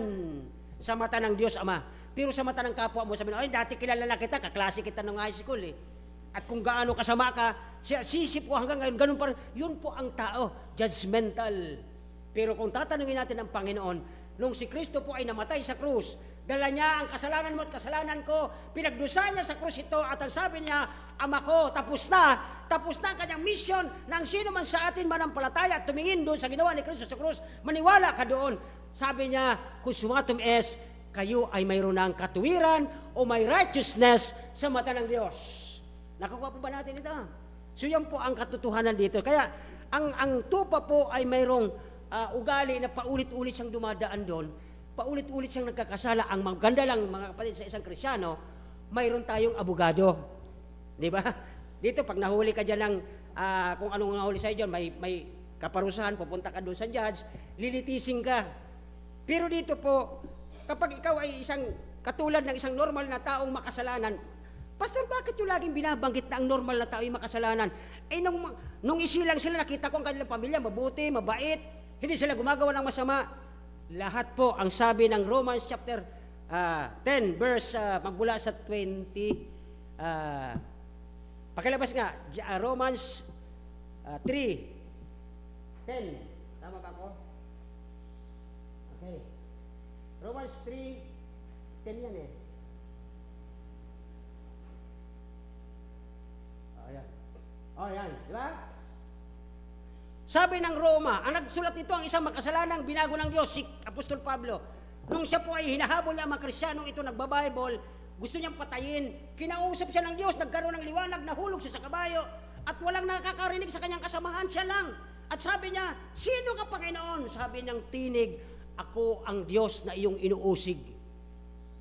sa mata ng Diyos Ama. Pero sa mata ng kapwa mo, sabi na, dati kilala na kita, kaklase kita nung high school eh. At kung gaano kasama ka, sisip ko hanggang ngayon, ganun pa rin. Yun po ang tao, judgmental. Pero kung tatanungin natin ang Panginoon, nung si Kristo po ay namatay sa krus, dala niya ang kasalanan mo at kasalanan ko, pinagdusa niya sa krus ito, at ang sabi niya, Ama ko, tapos na ang kanyang mission, na ang sino man sa atin manampalataya at tumingin doon sa ginawa ni Kristo sa krus, maniwala ka doon. Sabi niya, kung sumatum es, kayo ay mayroon ng katuwiran o may righteousness sa mata ng Diyos. Nakukuha po ba natin ito? So yan po ang katotohanan dito. Kaya ang tupa po ay mayroong ugali na paulit-ulit siyang dumadaan doon, paulit-ulit siyang nagkakasala. Ang maganda lang mga kapatid sa isang Kristyano, mayroon tayong abogado. Di ba? Dito pag nahuli ka dyan ng kung anong nahuli sa'yo dyan, may kaparusahan, pupunta ka doon sa judge, lilitising ka. Pero dito po, kapag ikaw ay isang katulad ng isang normal na taong makasalanan, Pastor, bakit yung laging binabanggit na ang normal na tao ay makasalanan? Nung isilang sila, nakita ko ang kanilang pamilya, mabuti, mabait, hindi sila gumagawa ng masama. Lahat po, ang sabi ng Romans chapter 10, verse, magmula sa 20, pakilabas nga, Romans 3:10. Tama ba ako? Okay. Romans 3:10 yan eh. Ayan. Oh, yan. Di ba? Sabi ng Roma, ang nagsulat nito ang isang makasalanang binago ng Diyos, si Apostol Pablo. Nung siya po ay hinahabol niya ang mga Kristiyanong ito nagbabible, gusto niyang patayin, kinausap siya ng Diyos, nagkaroon ng liwanag, nahulog siya sa kabayo, at walang nakakarinig sa kanyang kasamahan, siya lang. At sabi niya, sino ka Panginoon? Sabi niyang tinig, ako ang Diyos na iyong inuusig.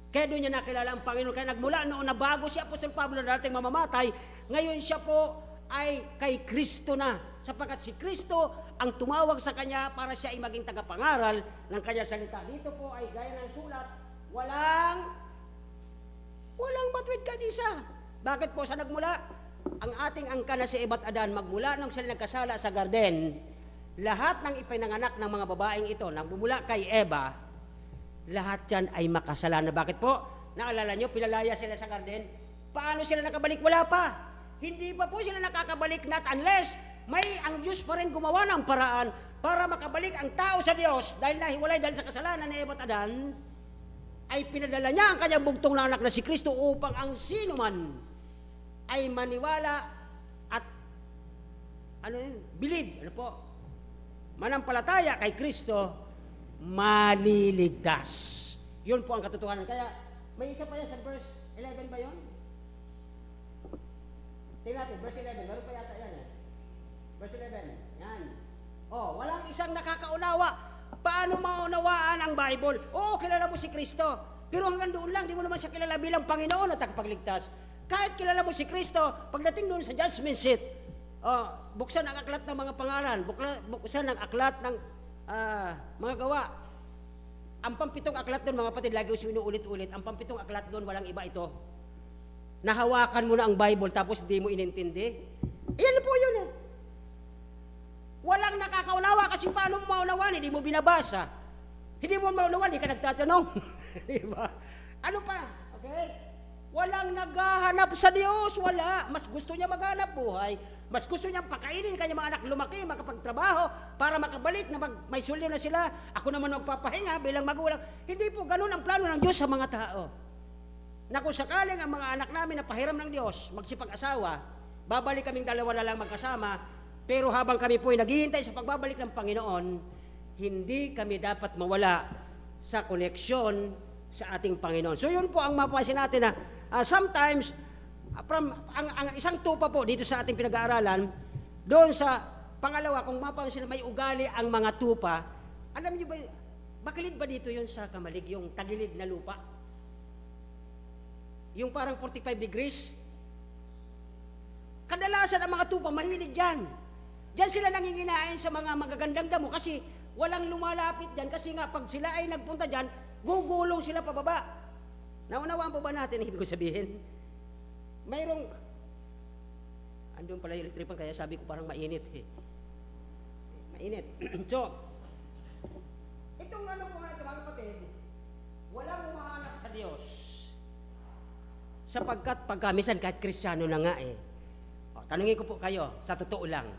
Kaya doon niya nakilala ang Panginoon. Kaya nagmula noon na bago si Apostol Pablo na dating mamamatay, ngayon siya po ay kay Kristo na. Sapagkat si Kristo ang tumawag sa kanya para siya ay maging tagapangaral ng kanyang salita. Dito po ay gaya ng sulat, walang matuwid kahit isa. Bakit po sa nagmula? Ang ating angka na si Eva at Adan, magmula nung sila nagkasala sa garden, lahat ng ipinanganak ng mga babaeng ito, nang bumula kay Eva, lahat yan ay makasalanan. Bakit po? Naalala nyo, pinalaya sila sa garden. Paano sila nakabalik? Wala pa. Hindi pa po sila nakakabalik, not unless may ang Diyos pa rin gumawa ng paraan para makabalik ang tao sa Diyos dahil nahiwalay dahil sa kasalanan ni Eva at Adan, ay pinadala niya ang kanyang bugtong na anak na si Kristo upang ang sino man ay maniwala at believe, manampalataya kay Kristo, maliligtas. Yun po ang katotohanan. Kaya may isa pa yan sa verse 11 ba yun? Tingnan natin, verse 11. Meron pa yata yan eh. Verse 11. Yan. Walang isang nakakaunawa. Paano maunawaan ang Bible? Kilala mo si Kristo. Pero hanggang doon lang, di mo naman siya kilala bilang Panginoon at tagapagligtas. Kahit kilala mo si Kristo, pagdating doon sa judgment seat, buksan ang aklat ng mga pangalan, buksan ang aklat ng mga gawa. Ang pampitong aklat doon, mga kapatid, lagi ko sinuulit-ulit, ang pampitong aklat doon, walang iba ito. Nahawakan mo na ang Bible tapos di mo inintindi. Iyan po yun eh. Walang nakakaunawa kasi paano mo maunawaan? Hindi mo binabasa. Hindi mo maunawaan, hindi ka nagtatanong. Diba? Ano pa? Okay? Walang naghahanap sa Diyos. Wala. Mas gusto niya maghanap buhay. Mas gusto niya pakainin kanyang mga anak lumaki, makapagtrabaho, para makabalik na may sulyo na sila. Ako naman magpapahinga bilang magulang. Hindi po ganun ang plano ng Diyos sa mga tao. Na kung sakaling ang mga anak namin na pahiram ng Diyos, magsipag-asawa, babalik kaming dalawa na lang magkasama, pero habang kami po ay naghihintay sa pagbabalik ng Panginoon, hindi kami dapat mawala sa koneksyon sa ating Panginoon. So yun po ang mapapansin natin na sometimes, ang isang tupa po dito sa ating pinag-aaralan, doon sa pangalawa, kung mapapansin na may ugali ang mga tupa, alam niyo ba, bakilid ba dito yun sa Kamalig, yung tagilid na lupa? Yung parang 45 degrees? Kadalasan ang mga tupa, mahilig dyan. Diyan sila nanginginain sa mga magagandang damo kasi walang lumalapit dyan kasi nga pag sila ay nagpunta dyan, gugulong sila pababa. Naunawaan po ba natin ang ibig ko sabihin? Mayroong, andun pala yung electric fan, kaya sabi ko parang mainit eh. Mainit. So, itong ano po natin mga kapatid, walang umahanap sa Diyos. Sapagkat pagkamisan kahit Kristiyano na nga eh. Tanungin ko po kayo, sa totoo lang.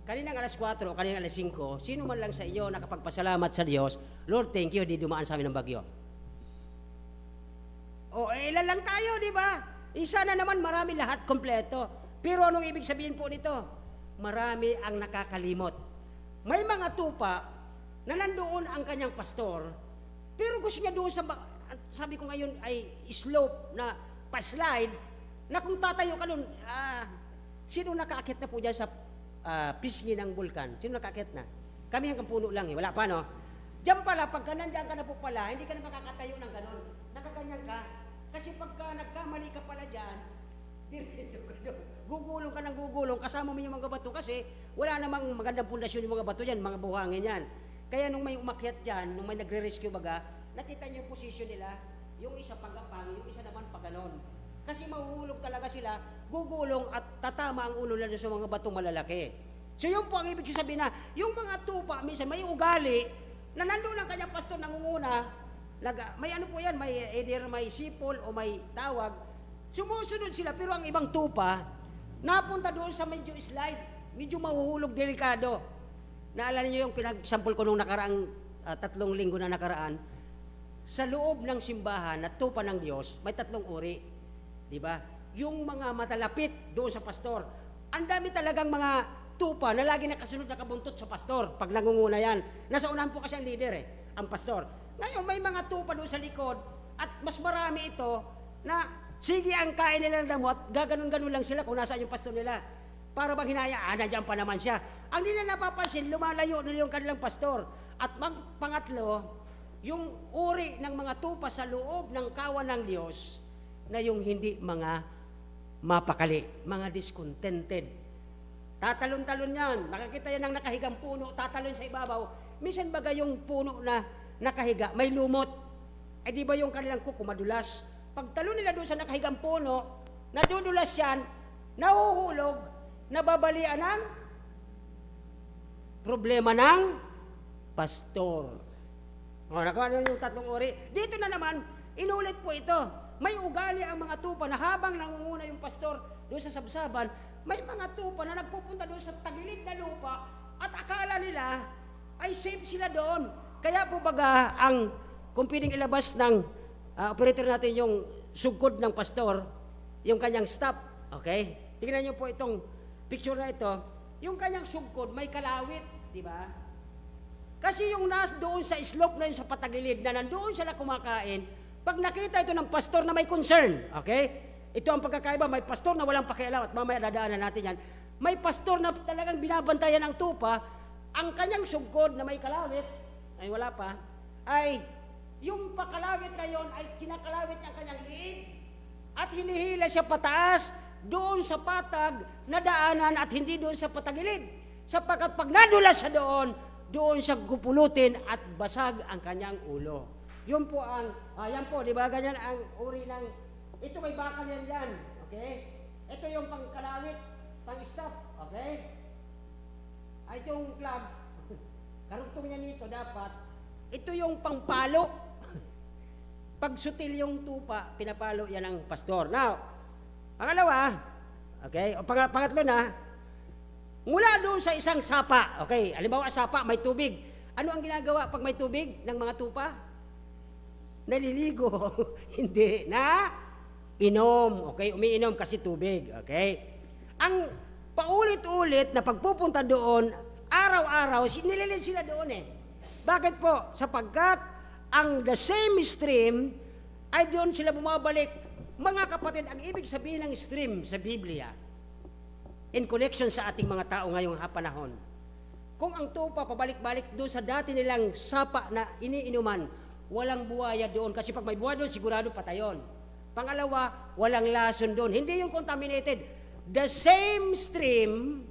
Kaninang alas 4 o kaninang alas 5, sino man lang sa iyo nakapagpasalamat sa Diyos, Lord, thank you, di dumaan sa amin ng bagyo. Ilan lang tayo, di ba? Isa na naman, marami lahat, kompleto. Pero anong ibig sabihin po nito? Marami ang nakakalimot. May mga tupa na nandoon ang kanyang pastor, pero gusto niya doon sa, sabi ko ngayon ay slope na pa-slide, na kung tatayo ka doon, sino nakaakit na po dyan sa pisngi ng bulkan? Sino nakakit na? Kami hanggang puno lang eh, wala pa no? Diyan pala, pagka nandiyan ka na po pala, hindi ka na makakatayo ng ganon. Nakaganyan ka. Kasi pagka nagkamali ka pala dyan, diretso ka doon. Gugulong ka ng gugulong, kasama mo yung mga bato kasi wala namang magandang pundasyon yung mga bato dyan, mga buhangin yan. Kaya nung may umakyat dyan, nung may nagre-rescue baga, nakita niyo yung posisyon nila, yung isa pagkapang, yung isa naman paganon. Kasi mahuhulog talaga sila, gugulong at tatama ang ulo nila sa mga batong malalaki. So yun po ang ibig sabihin na, yung mga tupa, minsan may ugali, na nandun ang kanyang pastor nangunguna, may ano po yan, either may sipol o may tawag, sumusunod sila, pero ang ibang tupa, napunta doon sa medyo slide, medyo mahuhulog, delikado. Naalala niyo yung pinagsampol ko nung nakaraang 3 linggo na nakaraan, sa loob ng simbahan na tupa ng Diyos, may 3 uri. Di ba? Yung mga matalapit doon sa pastor. Ang dami talagang mga tupa na lagi nakasunod nakabuntot sa pastor pag nangunguna yan. Nasa unahan po kasi ang leader ang pastor. Ngayon may mga tupa doon sa likod at mas marami ito na sige ang kain nila ng damo at gaganon-ganon lang sila kung nasaan yung pastor nila. Para bang hinaya, nandiyan pa naman siya. Ang nila napapansin, lumalayo nila yung kanilang pastor. At pangatlo, yung uri ng mga tupa sa loob ng kawan ng Diyos na yung hindi mga mapakali, mga discontented. Tatalon-talon yan. Makikita yan ng nakahigang puno, tatalon sa ibabaw. Minsan baga yung puno na nakahiga, may lumot. Eh di ba yung kanilang kuko madulas? Pagtalon nila doon sa nakahigang puno, nadudulas yan, nahuhulog, nababalian ng problema ng pastor. O, nakuha na yung tatlong uri. Dito na naman, inulit po ito. May ugali ang mga tupa na habang nangunguna yung pastor doon sa sabsaban, may mga tupa na nagpupunta doon sa tagilid na lupa at akala nila ay safe sila doon. Kaya po baga, kung piling ilabas ng operator natin yung sugkod ng pastor, yung kanyang stop, okay? Tingnan niyo po itong picture na ito, yung kanyang sugkod may kalawit, di ba? Kasi yung doon sa slope na yun sa patagilid na nandoon sila kumakain, pag nakita ito ng pastor na may concern, okay? Ito ang pagkakaiba, may pastor na walang pakialam at mamaya dadaanan natin yan. May pastor na talagang binabantayan ang tupa, ang kanyang sugkod na may kalawit, ay wala pa, ay yung pakalawit na yon ay kinakalawit ang kanyang liig at hinihila siya pataas doon sa patag na daanan at hindi doon sa patagilid. Sapagkat pag nadulas siya doon siya gupulutin at basag ang kanyang ulo. Yun po yan po, di ba? Ganyan ang uri ng, ito may bakal yan, okay? Ito yung pangkalawit, pang-stop, okay? Ay, ito yung club, karugtong niya nito dapat, ito yung pangpalo. Pag sutil yung tupa, pinapalo yan ang pastor. Now, pangalawa, okay, o pangatlo na, mula doon sa isang sapa, okay, halimbawa sapa, may tubig. Ano ang ginagawa pag may tubig ng mga tupa? Naliligo. Hindi, inom, okay, umiinom kasi tubig, okay. Ang paulit-ulit na pagpupunta doon, araw-araw, nililid sila doon Bakit po? Sapagkat ang the same stream ay doon sila bumabalik. Mga kapatid, ang ibig sabihin ng stream sa Biblia, in connection sa ating mga tao ngayong panahon, kung ang tupa pabalik-balik doon sa dati nilang sapa na iniinuman, walang buhaya doon. Kasi pag may buhaya doon, sigurado patayon. Pangalawa, walang lason doon. Hindi yung contaminated. The same stream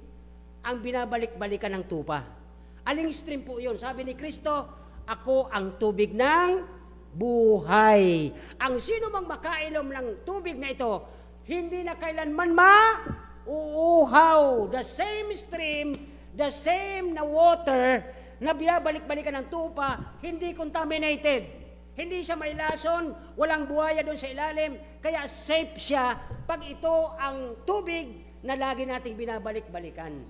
ang binabalik-balikan ng tupa. Aling stream po yun? Sabi ni Kristo, ako ang tubig ng buhay. Ang sino mang makainom ng tubig na ito, hindi na kailanman uuhaw. The same stream, the same na water na binabalik-balikan ng tupa, hindi contaminated. Hindi siya may lason, walang buhaya doon sa ilalim, kaya safe siya pag ito ang tubig na lagi nating binabalik-balikan.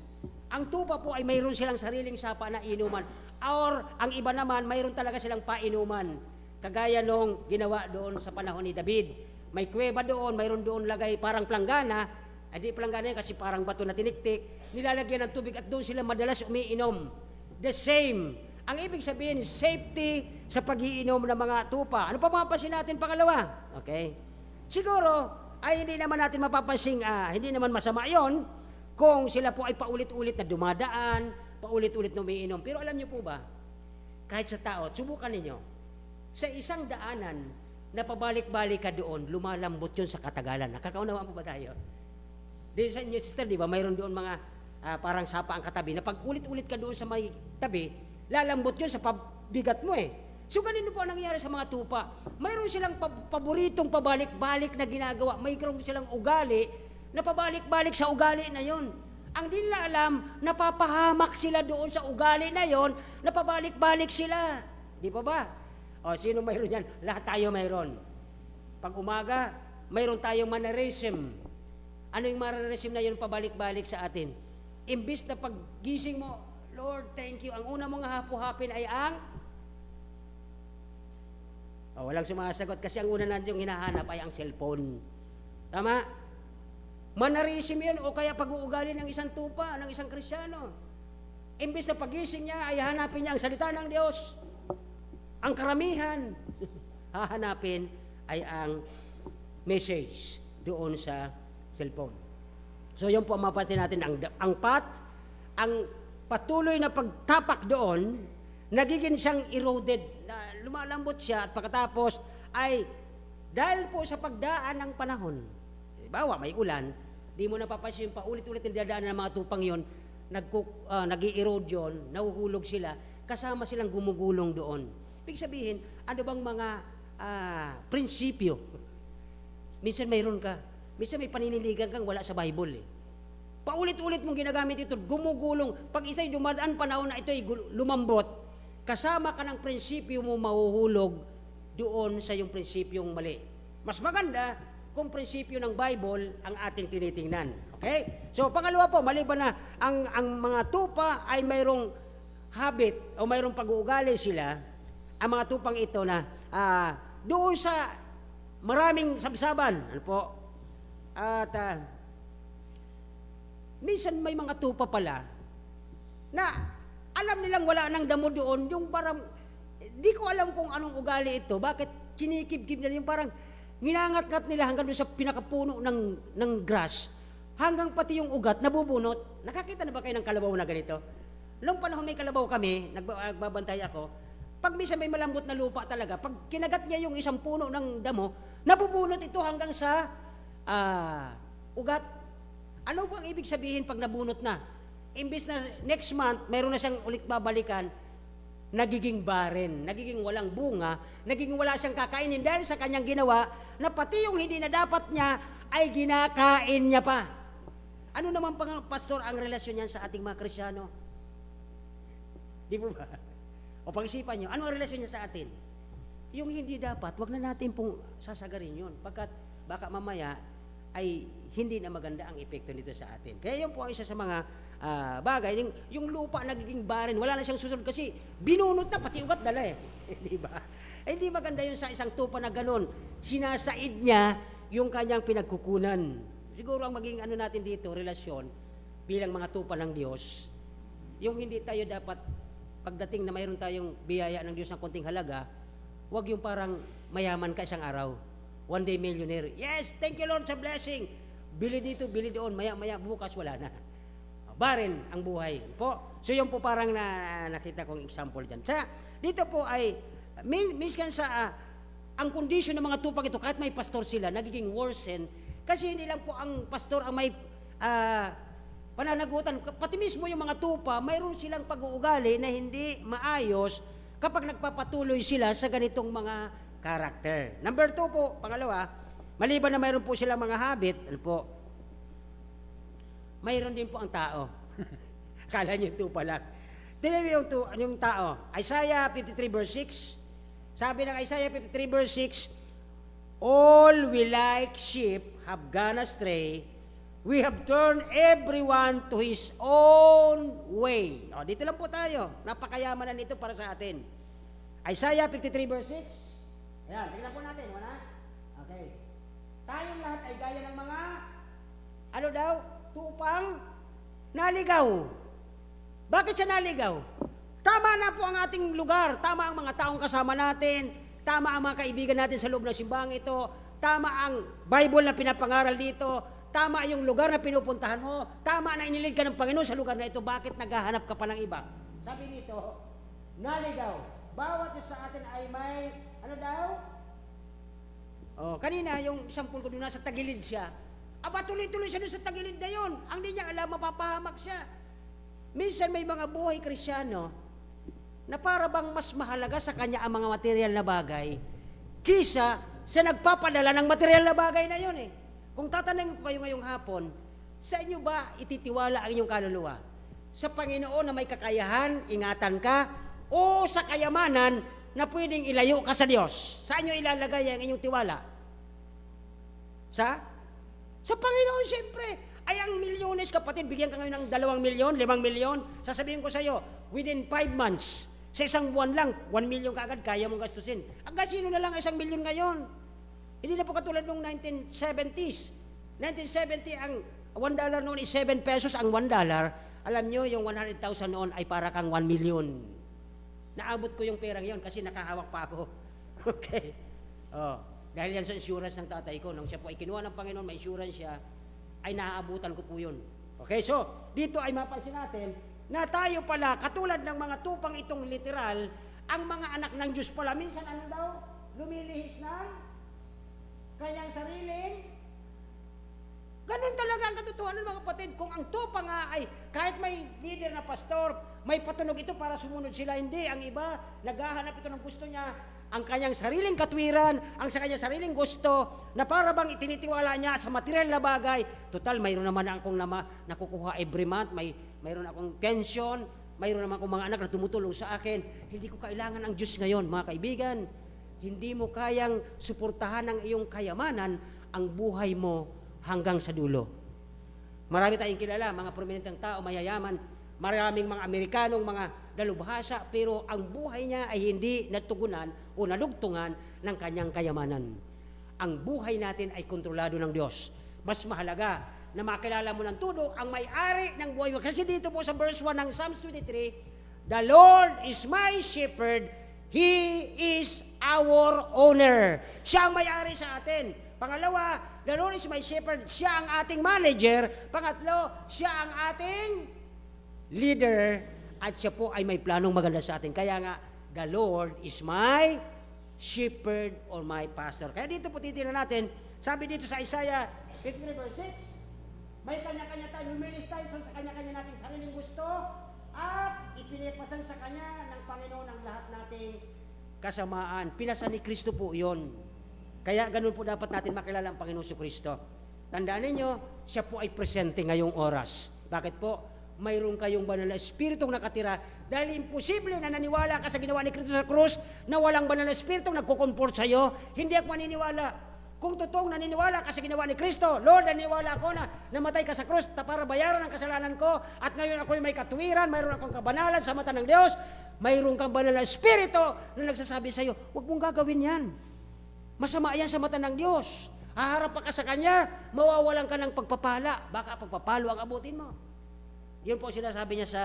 Ang tupa po ay mayroon silang sariling sapa na inuman. Or ang iba naman, mayroon talaga silang painuman. Kagaya nung ginawa doon sa panahon ni David. May kuweba doon, mayroon doon lagay parang planggana. Ay di planggana yun kasi parang bato na tiniktik. Nilalagyan ng tubig at doon sila madalas umiinom. The same. Ang ibig sabihin, safety sa pag-iinom ng mga tupa. Ano pa mapapansin natin pangalawa? Okay? Siguro, ay hindi naman natin mapapansin, hindi naman masama yon kung sila po ay paulit-ulit na dumadaan, paulit-ulit na umiinom. Pero alam niyo po ba, kahit sa tao, subukan ninyo, sa isang daanan na pabalik-balik ka doon, lumalambot yun sa katagalan. Nakakaunawaan po ba tayo? Di sa inyo, sister, di ba, mayroon doon mga parang sapa ang katabi, na pag ulit-ulit ka doon sa may tabi, lalambot yun sa pabigat mo So ganito po ang nangyayari sa mga tupa. Mayroon silang paboritong pabalik-balik na ginagawa. Mayroon silang ugali na pabalik-balik sa ugali na yon. Ang di nila alam, napapahamak sila doon sa ugali na yon, na pabalik-balik sila. Di pa ba? O, sino mayroon yan? Lahat tayo mayroon. Pag umaga, mayroon tayong mannerism. Ano yung mannerism na yun pabalik-balik sa atin? Imbis na paggising mo, Lord, thank you. Ang una mong hapu-hapin ay walang sumasagot kasi ang una natin yung hinahanap ay ang cellphone. Tama? Mannerism yun o kaya pag-uugali ng isang tupa, ng isang Kristiyano. Imbis na pagising niya ay hanapin niya ang salita ng Diyos. Ang karamihan, hahanapin ay ang message doon sa cellphone. So yun po ang mapatin natin, ang patuloy na pagtapak doon, nagiging siyang eroded, na lumalambot siya at pagkatapos ay dahil po sa pagdaan ng panahon, bawa may ulan, di mo napapansin yung paulit-ulit na dadaanan ng mga tupang yon, nag-i-erode yun, nahuhulog sila, kasama silang gumugulong doon. Ibig sabihin, ano bang mga prinsipyo? Minsan mayroon ka, minsan may paniniligan kang wala sa Bible eh. Paulit-ulit mong ginagamit ito, gumugulong. Pag isa'y dumadaan panahon na ito'y lumambot, kasama ka ng prinsipyo mo mahuhulog doon sa yung prinsipyong mali. Mas maganda kung prinsipyo ng Bible ang ating tinitingnan. Okay? So, pangalawa po, maliban na ang mga tupa ay mayroong habit o mayroong pag-uugali sila, ang mga tupang ito na doon sa maraming sabsaban. Ano po? At minsan may mga tupa pala na alam nilang wala nang damo doon, yung parang, di ko alam kung anong ugali ito, bakit kinikib-kib nila, yung parang ginangat-ngat nila hanggang doon sa pinakapuno ng grass, hanggang pati yung ugat nabubunot. Nakakita na ba kayo ng kalabaw na ganito? Noong panahon may kalabaw kami, nagbabantay ako, pag minsan may malambot na lupa talaga, pag kinagat niya yung isang puno ng damo, nabubunot ito hanggang sa ugat. Ano bang ibig sabihin pag nabunot na? Imbis na next month, mayroon na siyang ulit babalikan, nagiging barren, nagiging walang bunga, nagiging wala siyang kakainin dahil sa kanyang ginawa na pati yung hindi na dapat niya ay ginakain niya pa. Ano naman pang pastor ang relasyon niyan sa ating mga Kristiyano? Di po ba? O pag-isipan niyo, ano ang relasyon niya sa atin? Yung hindi dapat, wag na natin pong sasagarin yun. Pagkat baka mamaya ay hindi na maganda ang epekto nito sa atin. Kaya yun po ang isa sa mga bagay. Yung lupa nagiging barren, wala na siyang susunod kasi binunot na, pati ugat dala eh. Di ba? Eh, hindi maganda yun sa isang tupa na ganun. Sinasaid niya yung kanyang pinagkukunan. Siguro ang maging ano natin dito, relasyon, bilang mga tupa ng Diyos, yung hindi tayo dapat, pagdating na mayroon tayong biyaya ng Diyos ng konting halaga, wag yung parang mayaman ka isang araw. One day millionaire. Yes, thank you Lord sa blessing. Bili dito, bili doon, maya-maya bukas wala na. Barren ang buhay po. So yun po parang nakita kong example dyan. Dito po ay, miskan sa ang condition ng mga tupang ito, kahit may pastor sila, nagiging worsen, kasi hindi lang po ang pastor ang may pananagutan. Pati mismo yung mga tupa, mayroon silang pag-uugali na hindi maayos kapag nagpapatuloy sila sa ganitong mga karakter. Number 2 po, pangalawa, maliban na mayroon po silang mga habit, ano po, mayroon din po ang tao. Akala niyo tupa lang. Tignan niyo yung tao. Isaiah 53 verse 6. Sabi ng Isaiah 53 verse 6, all we like sheep have gone astray. We have turned everyone to his own way. O, dito lang po tayo. Napakayaman na nito para sa atin. Isaiah 53 verse 6. Ayan, tignan po natin. Wala? Okay. Tayong lahat ay gaya ng mga, ano daw? Tupang naligaw. Bakit siya naligaw? Tama na po ang ating lugar. Tama ang mga taong kasama natin. Tama ang mga kaibigan natin sa loob ng simbang ito. Tama ang Bible na pinapangaral dito. Tama yung lugar na pinupuntahan mo. Tama na inilid ka ng Panginoon sa lugar na ito. Bakit naghahanap ka pa ng iba? Sabi dito, naligaw. Bawat isa sa atin ay may, ano daw? Oh, kanina yung sampul ko doon nasa tagilid siya. Aba, tuloy-tuloy siya doon sa tagilid na yun. Ang di niya alam, mapapahamak siya. Minsan may mga buhay Kristiyano na para bang mas mahalaga sa kanya ang mga material na bagay kisa sa nagpapadala ng material na bagay na yun eh. Kung tatanungin ko kayo ngayong hapon, sa inyo ba ititiwala ang inyong kaluluwa? Sa Panginoon na may kakayahan, ingatan ka, o sa kayamanan na pwedeng ilayo ka sa Diyos? Saan nyo ilalagay ang inyong tiwala? Sa Panginoon, siyempre. Ay, ang milyones, kapatid, bigyan ka ngayon ng 2 milyon, 5 milyon, sasabihin ko sa iyo, within 5 months, sa isang buwan lang, 1 milyon kaagad, kaya mong gastusin. Hanggang sino na lang 1 milyon ngayon? Hindi na po katulad noong 1970s. 1970, ang $1 noon is 7 pesos ang $1. Alam nyo, yung 100,000 noon ay para kang 1 million. Naabot ko yung perang yon kasi nakahawak pa ako. Okay. Oh, dahil yan sa insurance ng tatay ko, nung siya po ay kinuha ng Panginoon, may insurance siya, ay naaabutan ko po yun. Okay, so, dito ay mapansin natin na tayo pala, katulad ng mga tupang itong literal, ang mga anak ng Diyos pala, minsan ano daw? Lumilihis ng kanyang sariling. Ganun talaga ang katotohanan, mga kapatid. Kung ang tupa nga ay, kahit may leader na pastor, may patunog ito para sumunod sila, hindi. Ang iba, naghahanap ito ng gusto niya, ang kanyang sariling katwiran, ang sa kanyang sariling gusto, na para bang itinitiwala niya sa material na bagay. Total, mayroon naman akong nakukuha every month, mayroon akong pension, mayroon naman akong mga anak na tumutulong sa akin. Hindi ko kailangan ang Diyos ngayon, mga kaibigan. Hindi mo kayang suportahan ang iyong kayamanan, ang buhay mo hanggang sa dulo. Marami tayong kilala, mga prominenteng tao, mayayaman, maraming mga Amerikanong, mga dalubhasa, pero ang buhay niya ay hindi natugunan o nalugtungan ng kanyang kayamanan. Ang buhay natin ay kontrolado ng Diyos. Mas mahalaga na makilala mo ng todo ang may-ari ng buhay mo. Kasi dito po sa verse 1 ng Psalms 23, "The Lord is my shepherd, He is our owner." Siya ang may-ari sa atin. Pangalawa, the Lord is my shepherd, siya ang ating manager. Pangatlo, siya ang ating leader. At siya po ay may planong maganda sa atin. Kaya nga, the Lord is my shepherd or my pastor. Kaya dito po titignan natin, sabi dito sa Isaiah 53 verse 6, may kanya-kanya tayo, humilis tayo sa kanya-kanya nating sariling gusto at ipinipasan sa Kanya ng Panginoon ang lahat nating kasamaan. Pinasan ni Kristo po yon. Kaya ganun po dapat natin makilala ang Panginoon Kristo. Tandaan ninyo, siya po ay presente ngayong oras. Bakit po? Mayroon kayong banal na espiritong nakatira dahil imposible na naniwala ka sa ginawa ni Kristo sa krus na walang banal na espiritong nagkukomfort sa iyo. Hindi ako maniniwala. Kung totoong naniniwala ka sa ginawa ni Kristo, Lord, naniniwala ako na namatay ka sa krus para bayaran ang kasalanan ko at ngayon ako'y may katuwiran, mayroon akong kabanalan sa mata ng Diyos, mayroon kang banal na espiritu na nagsasabi sa iyo, huwag mong gagawin yan. Masama yan sa mata ng Diyos. Haharap pa ka sa Kanya, mawawalan ka ng pagpapala. Baka pagpapalo ang abutin mo. Yun po sinasabi niya sa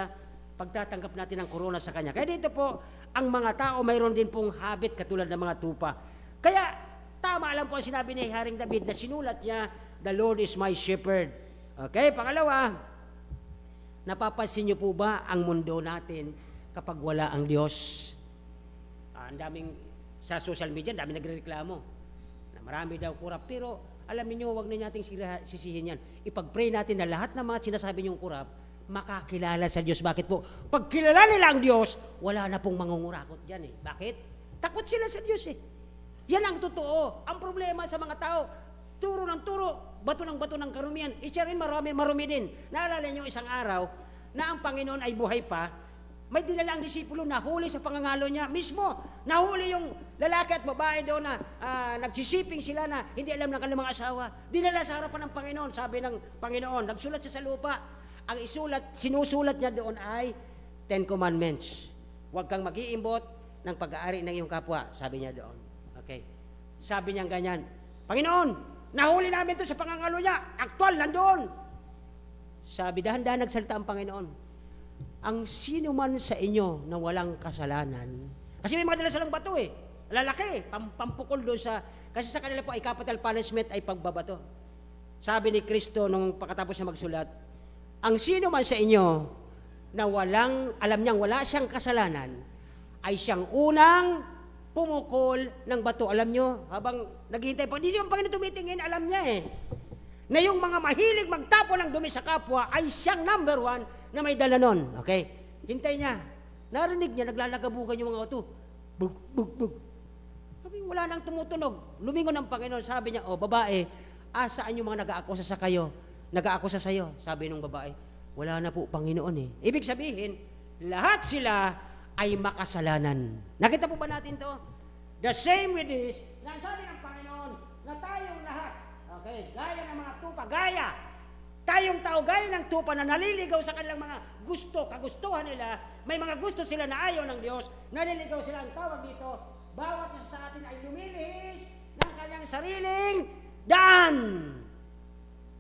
pagtatanggap natin ng corona sa Kanya. Kaya dito po, ang mga tao mayroon din pong habit katulad ng mga tupa. Kaya tama lang po ang sinabi ni Haring David na sinulat niya, "The Lord is my shepherd." Okay, pangalawa, napapansin niyo po ba ang mundo natin kapag wala ang Diyos? Ang daming sa social media, dami nagrereklamo na marami daw kurap. Pero alam niyo, wag na nating sisihin yan. Ipag-pray natin na lahat ng mga sinasabi niyong kurap, makakilala sa Diyos. Bakit po? Pag kilala nila ang Diyos, wala na pong mangungurakot dyan eh. Bakit? Takot sila sa Diyos eh. Yan ang totoo. Ang problema sa mga tao, turo ng turo, bato ng karumihan. Siya rin marumi din. Naalala niyo isang araw na ang Panginoon ay buhay pa, may dinala ang disipulo na huli sa pangangalo niya. Mismo, nahuli yung lalaki at babae doon na nagsisiping sila na hindi alam ng kanilang mga asawa. Dinala sa harapan ng Panginoon. Sabi ng Panginoon, nagsulat siya sa lupa. Ang sinusulat niya doon ay 10 Commandments. Huwag kang mag-iimbot ng pag-aari ng iyong kapwa. Sabi niya doon. Okay. Sabi niya ganyan, Panginoon, nahuli namin ito sa pangangalo niya. Aktual, nandoon. Sabi, dahan-dahan nagsalita ang Panginoon. Ang sino man sa inyo na walang kasalanan, kasi may mga dala silang bato eh, lalaki, pampukol doon sa, kasi sa kanila po ay capital punishment ay pagbabato. Sabi ni Kristo nung pagkatapos niya magsulat, ang sino man sa inyo na alam niyang wala siyang kasalanan, ay siyang unang pumukol ng bato. Alam niyo, habang naghihintay pa, di siya ang Panginoon tumitingin, alam niya eh, na yung mga mahilig magtapo ng dumi sa kapwa ay siyang number 1 na may dala nun. Okay? Hintay niya. Narinig niya, naglalagabugan yung mga bato. Bug, bug, bug. Sabi, wala nang tumutunog. Lumingon ang Panginoon. Sabi niya, babae, asaan yung mga nag-aakusa sa kayo? Nag-aakusa sa iyo. Sabi ng babae, wala na po, Panginoon eh. Ibig sabihin, lahat sila ay makasalanan. Nakita po ba natin to? The same with this, na sabi ng Panginoon, na tayong lahat, okay, gaya ng mga tupa, tayong tao gaya ng tupa na naliligaw sa kanilang mga gusto, kagustuhan nila, may mga gusto sila na ayaw ng Diyos, naliligaw sila, ang tawag dito, bawat isa sa atin ay lumilihis ng kanyang sariling daan.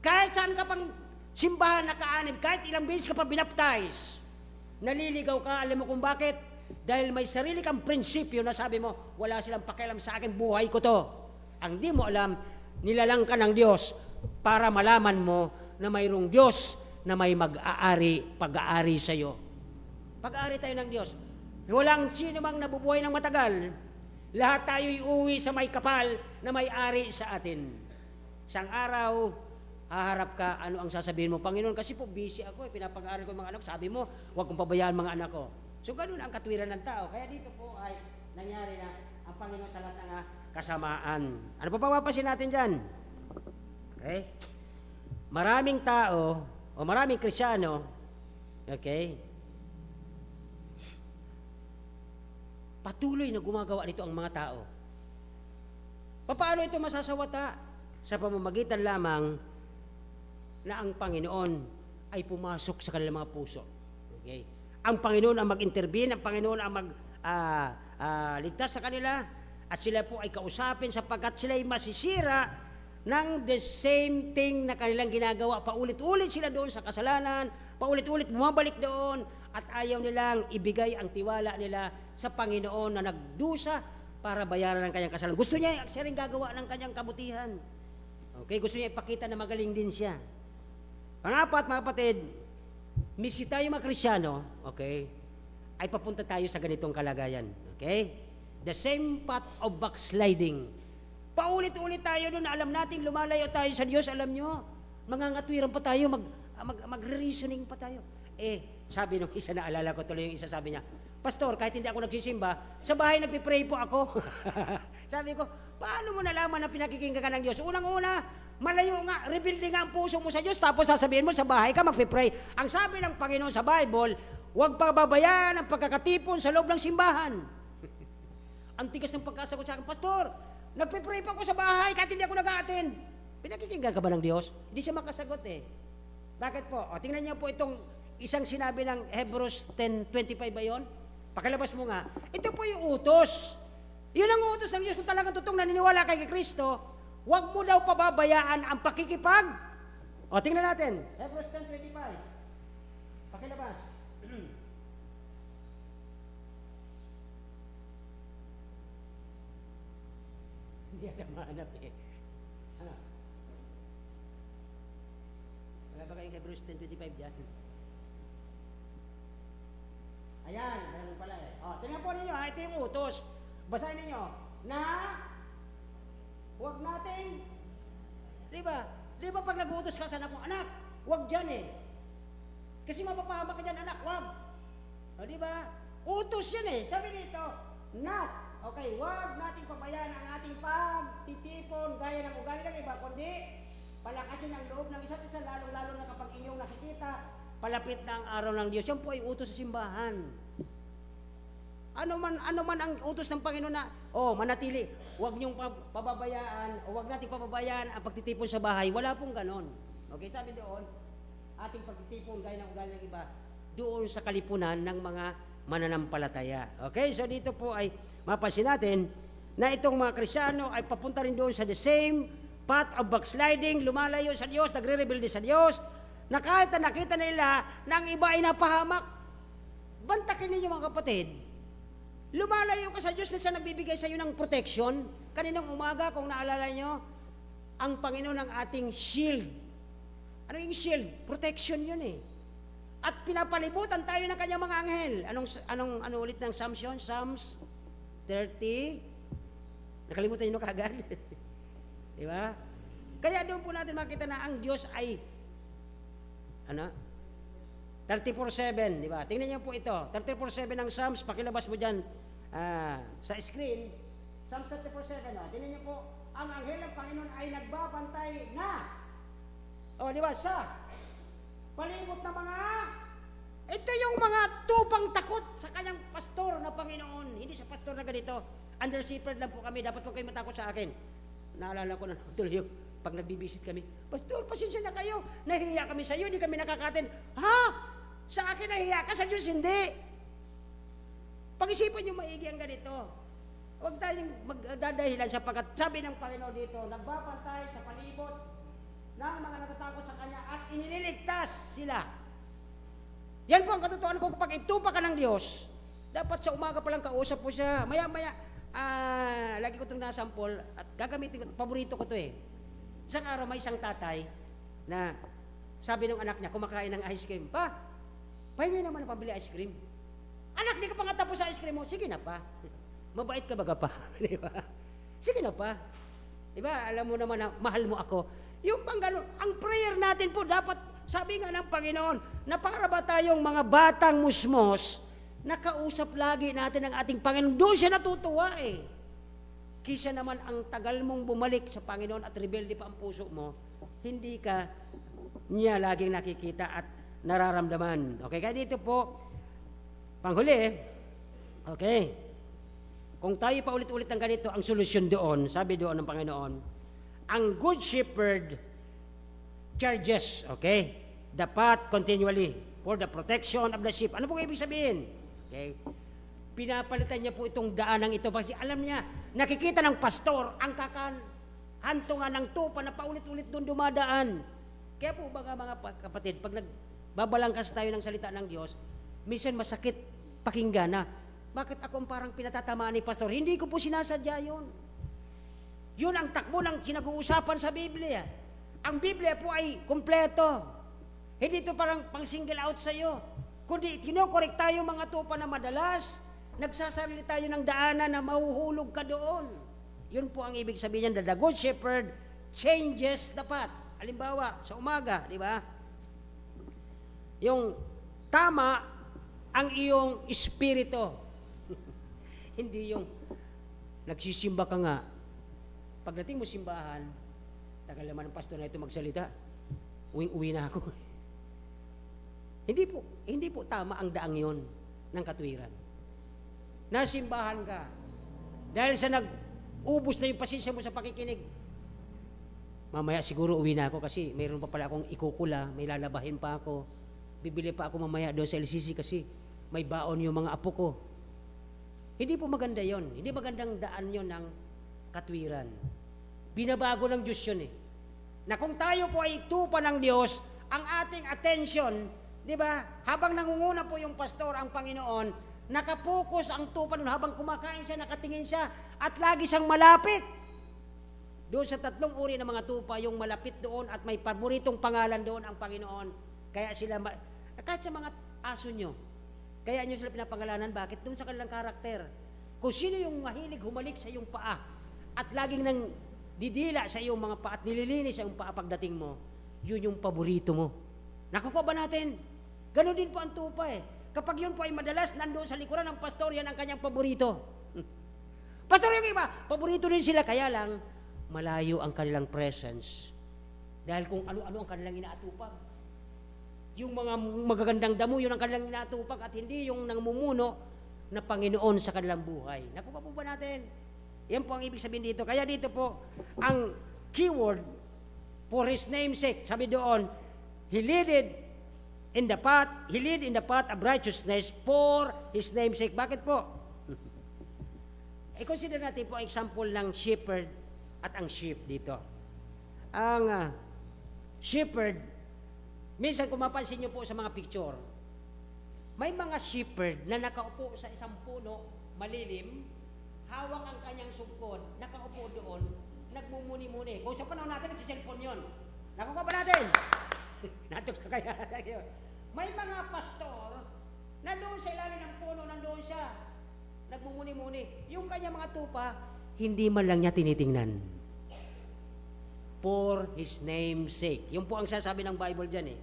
Kahit saan ka pang simbahan nakaanib, kahit ilang beses ka pa binaptize, naliligaw ka, alam mo kung bakit? Dahil may sarili kang prinsipyo na sabi mo, wala silang pakialam sa akin, buhay ko to. Ang di mo alam, nilalang ka ng Diyos para malaman mo na mayroong Diyos na may pag-aari sa iyo. Pag-aari tayo ng Diyos. Walang sino mang nabubuhay ng matagal. Lahat tayo'y uwi sa may kapal na may ari sa atin. Isang araw, haharap ka, ano ang sasabihin mo? Panginoon, kasi po busy ako, pinapag-aaral ko yung mga anak. Sabi mo, huwag kong pabayaan mga anak ko. So, ganun ang katwiran ng tao. Kaya dito po ay nangyari na ang Panginoon sa lahat ng kasamaan. Ano pa papapasin natin dyan? Okay? Maraming tao, o maraming Krisyano, okay, patuloy na gumagawa nito ang mga tao. Paano ito masasawata? Sa pamamagitan lamang na ang Panginoon ay pumasok sa kanilang mga puso. Okay? Ang Panginoon ang mag-intervene, ang Panginoon ang ligtas sa kanila, at sila po ay kausapin sapagkat sila ay masisira ng the same thing na kanilang ginagawa. Paulit-ulit sila doon sa kasalanan, paulit-ulit bumabalik doon, at ayaw nilang ibigay ang tiwala nila sa Panginoon na nagdusa para bayaran ang kanyang kasalanan. Gusto niya siya rin gagawa ng kanyang kabutihan. Okay, gusto niya ipakita na magaling din siya. Pangapat, mga kapatid, miski tayo mga Krisyano, okay, ay papunta tayo sa ganitong kalagayan. Okay? The same path of backsliding. Paulit-ulit tayo doon na alam natin, lumalayo tayo sa Diyos, alam nyo, mangangatwiran pa tayo, magre-reasoning pa tayo. Sabi nung isa, naalala ko tuloy yung isa, sabi niya, Pastor, kahit hindi ako nagsisimba, sa bahay nagpipray po ako. Sabi ko, paano mo nalaman na pinakikinggan ka ng Diyos? Unang-una, malayo nga, rebuilding nga ang puso mo sa Diyos, tapos sasabihin mo sa bahay ka magpipray. Ang sabi ng Panginoon sa Bible, huwag pababayaan ang pagkakatipon sa loob ng simbahan. Ang tigas ng pagkasagot sa akin, Pastor, nagpipray pa ako sa bahay kahit hindi ako nag-a-attend. Pinakikinggan ka ba ng Diyos? Hindi siya makasagot eh. Bakit po? Tingnan niyo po itong isang sinabi ng Hebrews 10:25 ba yun? Pakilabas mo nga. Ito po yung utos. Yun ang utos ng Diyos. Kung talagang totoong naniniwala kay Kristo, huwag mo daw pababayaan ang pakikipag. Tingnan natin. Hebrews 10:25. Pakilabas. Hindi ata mahanap eh. Ano? Wala ba kayong Hebrews 10:25 dyan? Ayan, ganun pala eh. Tingnan po ninyo, ito yung utos. Basahin ninyo, na huwag natin, di ba pag nag-uutos ka sa anak mo, anak, huwag dyan eh. Kasi mapapahamak ka dyan, anak, huwag. Di ba? Utos yan eh. Sabi dito, not. Okay, huwag nating pabayaan ang ating pagtitipon gaya ng ugali ng iba, kundi palakasin ang loob ng isa't isa, lalo-lalo na kapag inyong nakikita, palapit na ang araw ng Diyos. Yan po ay utos sa simbahan. Ano man ang utos ng Panginoon na, manatili, huwag niyong pababayaan, o huwag nating pababayaan ang pagtitipon sa bahay. Wala pong ganon. Okay, sabi doon, ating pagtitipon gaya ng ugali ng iba, doon sa kalipunan ng mga mananampalataya. Okay, so dito po ay mapansin natin na itong mga Krisyano ay papunta rin doon sa the same path of backsliding, lumalayo sa Diyos, nagre-rebelde sa Diyos, na kahit na nakita nila na ang iba ay napahamak. Bantakin ninyo mga kapatid, lumalayo ka sa Diyos na siya nagbibigay sa iyo ng protection. Kaninang umaga, kung naalala nyo, ang Panginoon ang ating shield. Ano yung shield? Protection yun eh. At pinapalibutan tayo ng kanyang mga anghel. Ano ulit ng Psalms yun? Psalms 30? Nakalimutan nyo kagad. Di ba? Kaya doon po natin makita na ang Diyos ay 34:7, di ba? Tingnan niyo po ito. 34:7 ng Psalms, pakilabas mo diyan sa screen. Psalms 34:7, tingnan niyo po, ang anghel ng Panginoon ay nagbabantay na. Di ba? Sa palibot na ito yung mga tupang takot sa kanyang pastor na Panginoon. Hindi sa pastor na ganito. Under shepherd lang po kami, dapat po kayo matakot sa akin. Naalala ko na tuloy yung pag nagbibisit kami, Pastor, pasensya na kayo. Nahihiya kami sa iyo, hindi kami nakakatin. Ha? Sa akin nahihiya ka, sa Diyos hindi. Pag-isipan niyo maigi ang ganito. Huwag tayong magdadahilan sapagkat sabi ng Panginoon dito, nagbabantay sa palibot ng mga natatakot sa Kanya at iniligtas sila. Yan po ang katotohanan ko, kapag itupa ka ng Diyos, dapat sa umaga pa lang kausap po siya. Maya-maya, lagi ko itong nasampol at gagamitin ko, paborito ko to eh. Isang araw may isang tatay na sabi ng anak niya, kumakain ng ice cream, Pa, pahingi naman ang pambili ice cream. Anak, di ka pa nga tapos sa ice cream mo. Sige na pa. Mabait ka baga pa. Di ba? Sige na pa. Di ba? Alam mo naman na mahal mo ako. Yung pang ganun, ang prayer natin po dapat, sabi nga ng Panginoon, na para ba tayong mga batang musmos, nakausap lagi natin ang ating Panginoon. Doon siya natutuwa eh. Kisa naman ang tagal mong bumalik sa Panginoon at rebelde pa ang puso mo, hindi ka niya laging nakikita at nararamdaman. Okay, kaya dito po, panghuli, okay, kung tayo pa ulit-ulit ng ganito, ang solusyon doon, sabi doon ng Panginoon, ang good shepherd charges, okay, the path continually for the protection of the sheep. Ano po ibig sabihin? Okay, pinapalitan niya po itong daanang ito kasi alam niya, nakikita ng pastor ang kakantungan ng tupa na paulit-ulit doon dumadaan. Kaya po mga kapatid, pag nagbabalangkas tayo ng salita ng Diyos, minsan masakit pakinggan na, bakit ako parang pinatatamaan ni pastor? Hindi ko po sinasadya yun. Yun ang takbo ng kinag-uusapan sa Biblia. Ang Biblia po ay kumpleto. Hindi ito parang pang-single out sa iyo. Kundi tinokorek tayo mga tupa na madalas, nagsasarili tayo ng daanan na mahuhulog ka doon. Yun po ang ibig sabihin niyan, the good shepherd changes the path. Halimbawa, sa umaga, di ba? Yung tama ang iyong espiritu. Hindi yung nagsisimba ka nga. Pagdating mo simbahan, tagal naman ng pastor na ito magsalita, uwing-uwi na ako. Hindi po tama ang daang yon ng katwiran. Nasimbahan ka, dahil sa nag-ubos na yung pasensya mo sa pakikinig, mamaya siguro uwi na ako kasi mayroon pa pala akong ikukula, may lalabahin pa ako, bibili pa ako mamaya doon sa LCC kasi may baon yung mga apo ko. Hindi po maganda yon. Hindi magandang daan yon ng katwiran. Binabago ng Diyos yun eh. Na kung tayo po ay tupa ng Diyos, ang ating attention, di ba, habang nangunguna po yung pastor, ang Panginoon, nakapokus ang tupa nun, habang kumakain siya, nakatingin siya, at lagi siyang malapit. Doon sa tatlong uri ng mga tupa, yung malapit doon at may paboritong pangalan doon ang Panginoon. Kaya sila, kahit sa mga aso nyo, kaya nyo sila pinapangalanan, bakit? Doon sa kanilang karakter. Kung sino yung mahilig humalik sa iyong paa at laging nang didila sa iyong mga paa at nililinis sa iyong paa pagdating mo, yun yung paborito mo. Nakukuha ba natin? Ganon din po ang tupa eh. Kapag yun po ay madalas nandoon sa likuran ng pastor, yan ang kanyang paborito. Pastor yung iba, paborito din sila, kaya lang malayo ang kanilang presence. Dahil kung ano-ano ang kanilang inaatupag. Yung mga magagandang damo, yun ang kanilang inaatupag at hindi yung namumuno na Panginoon sa kanilang buhay. Nakuha po ba natin? Yan po ang ibig sabihin dito. Kaya dito po, ang keyword for His namesake, sabi doon, He led in the path of righteousness for His namesake. Bakit po? I-consider natin po ang example ng shepherd at ang sheep dito. Ang shepherd, minsan kung mapansin nyo po sa mga picture, may mga shepherd na nakaupo sa isang puno, malilim, hawak ang kanyang sugkod, nakaupo doon, nagmumuni-muni. Kung sa panahon natin, nagsiselfon yun. Nakuha ba natin? Natok ka kaya. May mga pastor na doon sa ilalim ng puno, nandoon siya, nagmumuni-muni. Yung kanyang mga tupa, hindi man lang niya tinitingnan. For His name's sake. Yun po ang sasabi ng Bible dyan eh.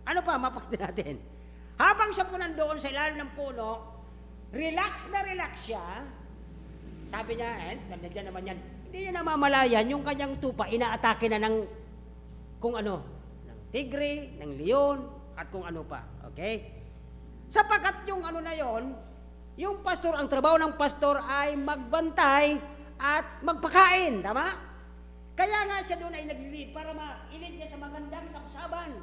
Ano pa, mapakita natin. Habang siya po nandoon sa ilalim ng puno, relax na relax siya. Sabi niya, nandiyan naman yan. Hindi niya namamalayan, yung kanyang tupa, inaatake na ng kung ano, ng tigre, ng leon, at kung ano pa. Okay? Sapagkat yung ano na yon, yung pastor, ang trabaho ng pastor ay magbantay at magpakain. Tama? Kaya nga siya doon ay nag-lead para ma-ilid niya sa magandang sapsaban.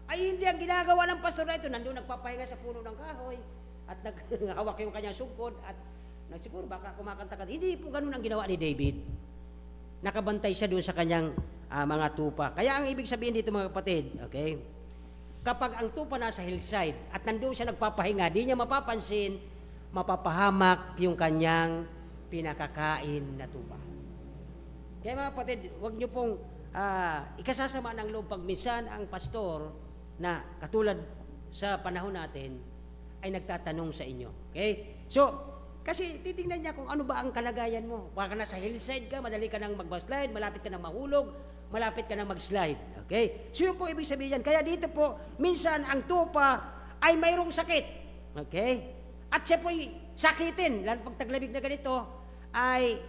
Ay hindi ang ginagawa ng pastor na ito. Nandun nagpapahinga sa puno ng kahoy at naghawak yung kanyang sugkod at siguro baka kumakanta ka. Hindi po ganun ang ginawa ni David. Nakabantay siya doon sa kanyang mga tupa. Kaya ang ibig sabihin dito mga kapatid, okay? Kapag ang tupa nasa hillside at nandoon siya nagpapahinga, di niya mapapansin, mapapahamak yung kanyang pinakakain na tupa. Kaya mga kapatid, huwag niyo pong ikasasama ng loob pag minsan ang pastor na katulad sa panahon natin ay nagtatanong sa inyo. Okay? So, kasi titingnan niya kung ano ba ang kalagayan mo. Baka nasa hillside ka, madali ka nang mag-slide, malapit ka nang mahulog, malapit ka nang mag-slide. Okay? So yun po ibig sabihin yan. Kaya dito po, minsan ang tupa ay mayroong sakit. Okay? At siya po'y sakitin. Lalo pag taglamig na ganito, ay,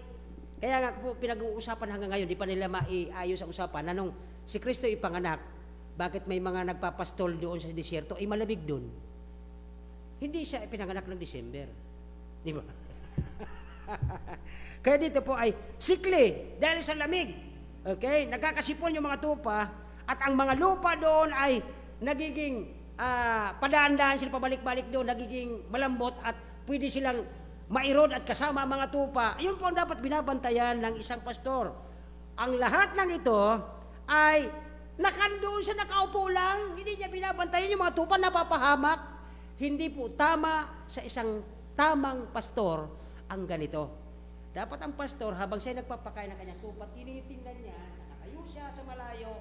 kaya nga po pinag-uusapan hanggang ngayon, di pa nila maiayos ang usapan, na nung si Kristo ipanganak, bakit may mga nagpapastol doon sa disyerto, ay malamig doon. Hindi siya ipinanganak ng December. Di ba? Kaya dito po ay sikli dahil sa lamig. Okay? Nagkakasipon yung mga tupa at ang mga lupa doon ay nagiging padaan-daan sila pabalik-balik doon, nagiging malambot at pwede silang mairod at kasama ang mga tupa. Yun po ang dapat binabantayan ng isang pastor. Ang lahat ng ito ay nakandoon siya, nakaupo lang, hindi niya binabantayan yung mga tupa napapahamak. Hindi po tama sa isang tamang pastor ang ganito. Dapat ang pastor, habang siya nagpapakain ng kanyang tupa, tinitingnan niya, nakatayo siya sa malayo,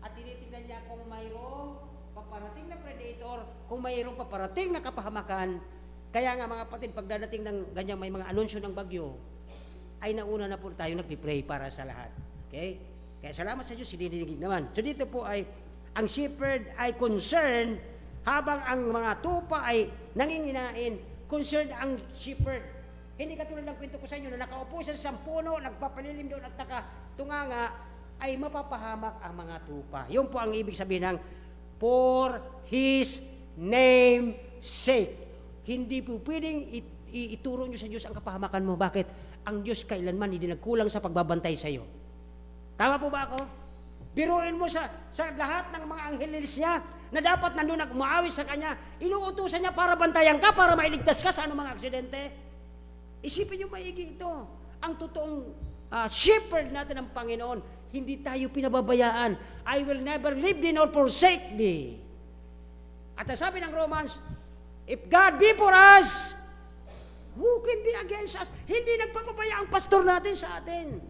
at tinitingnan niya kung mayroong paparating na predator, kung mayroong paparating na kapahamakan. Kaya nga mga kapatid, pag dadating ng ganyan may mga anunsyo ng bagyo, ay nauna na po tayo nagpipray para sa lahat. Okay? Kaya salamat sa Diyos, sinininig naman. So dito po ay, ang shepherd ay concerned, habang ang mga tupa ay nanginginain, concerned ang shepherd. Hindi katulad ng kwento ko sa inyo na nakaupo siya sa puno, nagpapalilim doon at nakatunganga, ay mapapahamak ang mga tupa. Yun po ang ibig sabihin ng for His name sake. Hindi po pwedeng ituro nyo sa Diyos ang kapahamakan mo. Bakit? Ang Diyos kailanman hindi nagkulang sa pagbabantay sa iyo. Tama po ba ako? Biruin mo sa lahat ng mga angheles niya na dapat nandun umaawis sa kanya, inuutusan niya para bantayan ka, para mailigtas ka sa anumang aksidente. Isipin niyo maigi ito. Ang totoong shepherd natin ng Panginoon, hindi tayo pinababayaan. I will never leave thee nor forsake thee. At ang sabi ng Romans, if God be for us, who can be against us? Hindi nagpapabaya ang pastor natin sa atin.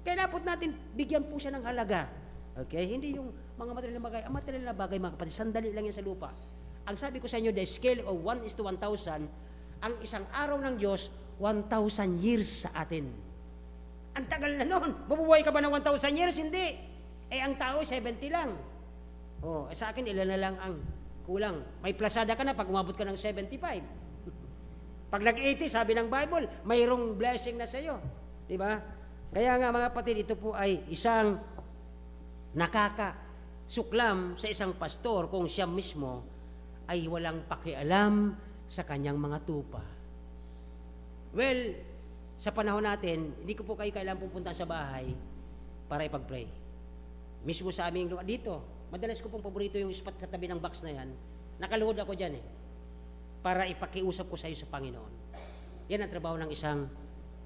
Kaya dapat natin bigyan po siya ng halaga. Okay? Hindi yung mga material na bagay. Ang material na bagay, mga kapatid, sandali lang yan sa lupa. Ang sabi ko sa inyo, the scale of 1:1,000, ang isang araw ng Diyos, 1,000 years sa atin. Ang tagal na noon. Mabubuhay ka ba ng 1,000 years? Hindi. Eh, ang tao, 70 lang. Oh, sa akin, ilan na lang ang kulang. May plasada ka na pag umabot ka ng 75. Pag nag-80, sabi ng Bible, mayroong blessing na sa iyo. Di ba? Kaya nga mga kapatid, ito po ay isang nakakasuklam sa isang pastor kung siya mismo ay walang pakialam sa kanyang mga tupa. Well, sa panahon natin, hindi ko po kayo kailangan pupunta sa bahay para ipag-pray. Mismo sa aming lugar, dito, madalas ko pong paborito yung spot sa tabi ng box na yan. Nakaluhod ako dyan para ipakiusap ko sa iyo sa Panginoon. Yan ang trabaho ng isang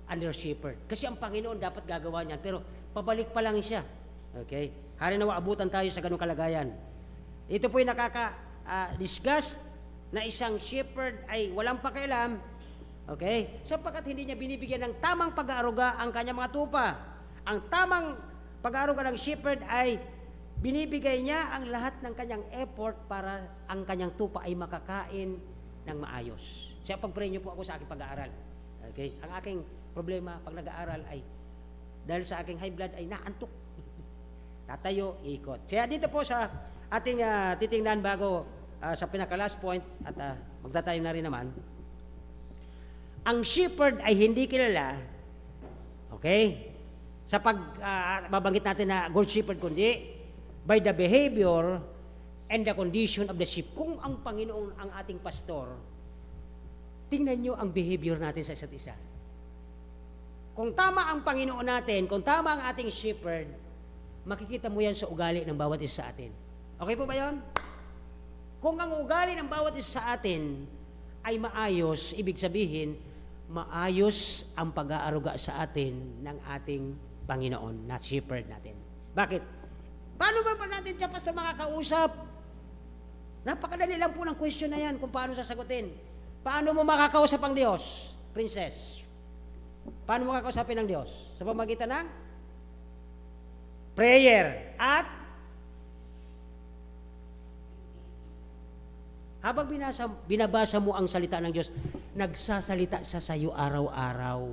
under shepherd. Kasi ang Panginoon dapat gagawa niyan, pero pabalik pa lang siya. Okay? Hari nawa, abutan tayo sa ganung kalagayan. Ito po yung nakaka-disgust na isang shepherd ay walang pakialam, okay? Sapagkat hindi niya binibigyan ng tamang pag-aaruga ang kanyang mga tupa. Ang tamang pag-aaruga ng shepherd ay binibigay niya ang lahat ng kanyang effort para ang kanyang tupa ay makakain ng maayos. Siya, pag-pray niyo po ako sa aking pag-aaral. Okay? Ang aking problema pag nag-aaral ay dahil sa aking high blood ay naantok. Tatayo, ikot. Kaya dito po sa ating titingnan bago sa pinaka-last point at magtatayo na rin naman, ang shepherd ay hindi kilala, okay, sa babanggit natin na good shepherd, kundi by the behavior and the condition of the sheep. Kung ang Panginoon ang ating pastor, tingnan nyo ang behavior natin sa isa't isa. Kung tama ang Panginoon natin, kung tama ang ating shepherd, makikita mo yan sa ugali ng bawat isa sa atin. Okay po ba yun? Kung ang ugali ng bawat isa sa atin ay maayos, ibig sabihin, maayos ang pag-aaruga sa atin ng ating Panginoon na shepherd natin. Bakit? Paano ba natin siya pastor makakausap? Napakadali lang po ng question na yan kung paano sasagutin. Paano mo makakausap ang Diyos, princess? Paano mo makakausapin ang Diyos? Sa pamagitan ng prayer at habang binabasa mo ang salita ng Diyos, nagsasalita sa sayo araw-araw.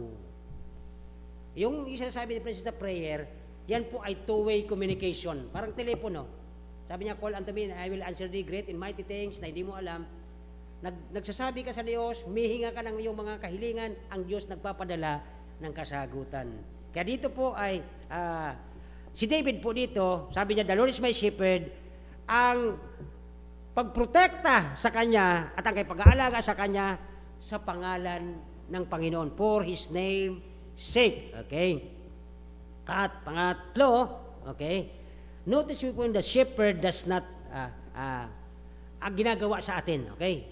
Yung sinasabi ni Princess na prayer, yan po ay two-way communication. Parang telepono. Sabi niya, call unto me and I will answer thee great and mighty things na hindi mo alam. Nagsasabi ka sa Diyos, humihinga ka ng iyong mga kahilingan, ang Diyos nagpapadala ng kasagutan. Kaya dito po ay, si David po dito, sabi niya, the Lord is my shepherd, ang pagprotekta sa Kanya at ang pag-aalaga sa Kanya sa pangalan ng Panginoon, for His name sake. Okay? At pangatlo, okay, notice mo po the shepherd does not ang ginagawa sa atin, okay?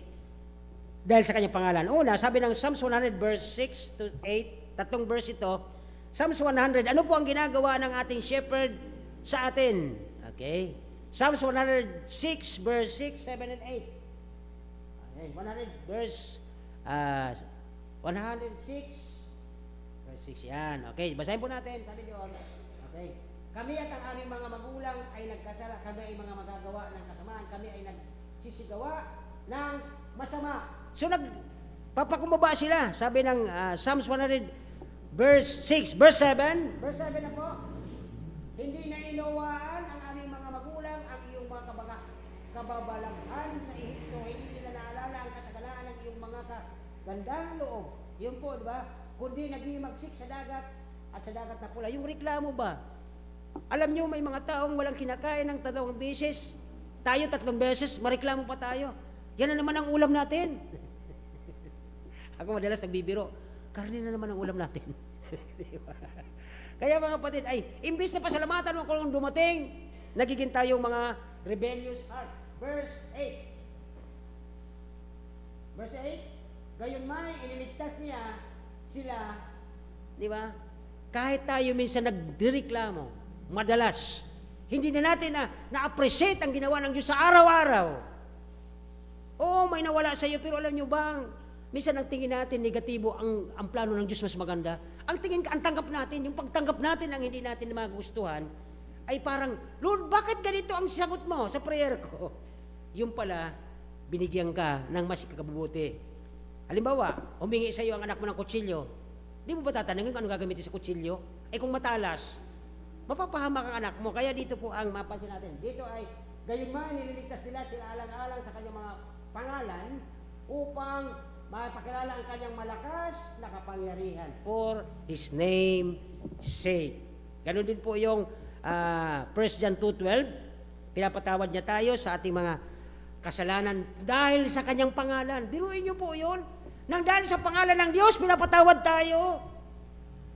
Dahil sa kanyang pangalan. Una, sabi ng Psalms 100 verse 6 to 8, tatlong verse ito, Psalms 100, ano po ang ginagawa ng ating shepherd sa atin? Okay? Psalms 106 verse 6, 7, and 8. Okay, 100 verse 106 verse 6 yan. Okay, basahin po natin. Sabi niyo, okay. Kami at ang aming mga magulang ay nagkasala. Kami ay mga magagawa ng kasamaan. Kami ay nagsisigawa ng masama. So nagpapakumbaba sila. Sabi ng Psalms 100 verse 6, verse 7. Verse 7 na po. Hindi na inawaan ang aming mga magulang ang iyong mga kababalaghan sa Ehipto. Hindi nila naalala ang kasagalaan ng iyong mga kagandang loob. Yun po, di ba? Kundi naghimagsik sa dagat at sa dagat na pula. Yung reklamo ba? Alam nyo, may mga taong walang kinakain ng 3 beses. Tayo 3 beses, mareklamo pa tayo. Yan na naman ang ulam natin. Ako madalas nagbibiro, karne na naman ang ulam natin. Diba? Kaya mga kapatid, ay, imbis na pasalamatan mo kung dumating, nagiging tayong mga rebellious heart. Verse 8. Verse 8, gayon man, iniligtas niya sila, di ba? Kahit tayo minsan nagdireklamo, madalas, hindi na natin na-appreciate ang ginawa ng Diyos sa araw-araw. Oo, may nawala sa iyo, pero alam nyo ba, minsan ang tingin natin negatibo, ang plano ng Diyos mas maganda. Ang tanggap natin, yung pagtanggap natin ang hindi natin magustuhan, ay parang, Lord, bakit ganito ang sagot mo sa prayer ko? Yung pala, binigyan ka ng mas kakabubuti. Halimbawa, humingi sa iyo ang anak mo ng kutsilyo, di mo ba tatanungin kung ano gagamitin sa kutsilyo? Eh kung matalas, mapapahamak ang anak mo. Kaya dito po ang mapansin natin. Dito ay, gayon man, nililigtas nila sila alang-alang sa kanyang mga pangalan upang mapakilala ang kanyang malakas na kapangyarihan for His name sake. Ganon din po yung 1 John 2:12, pinapatawad niya tayo sa ating mga kasalanan dahil sa kanyang pangalan. Biruin niyo po yun. Nang dahil sa pangalan ng Diyos, pinapatawad tayo.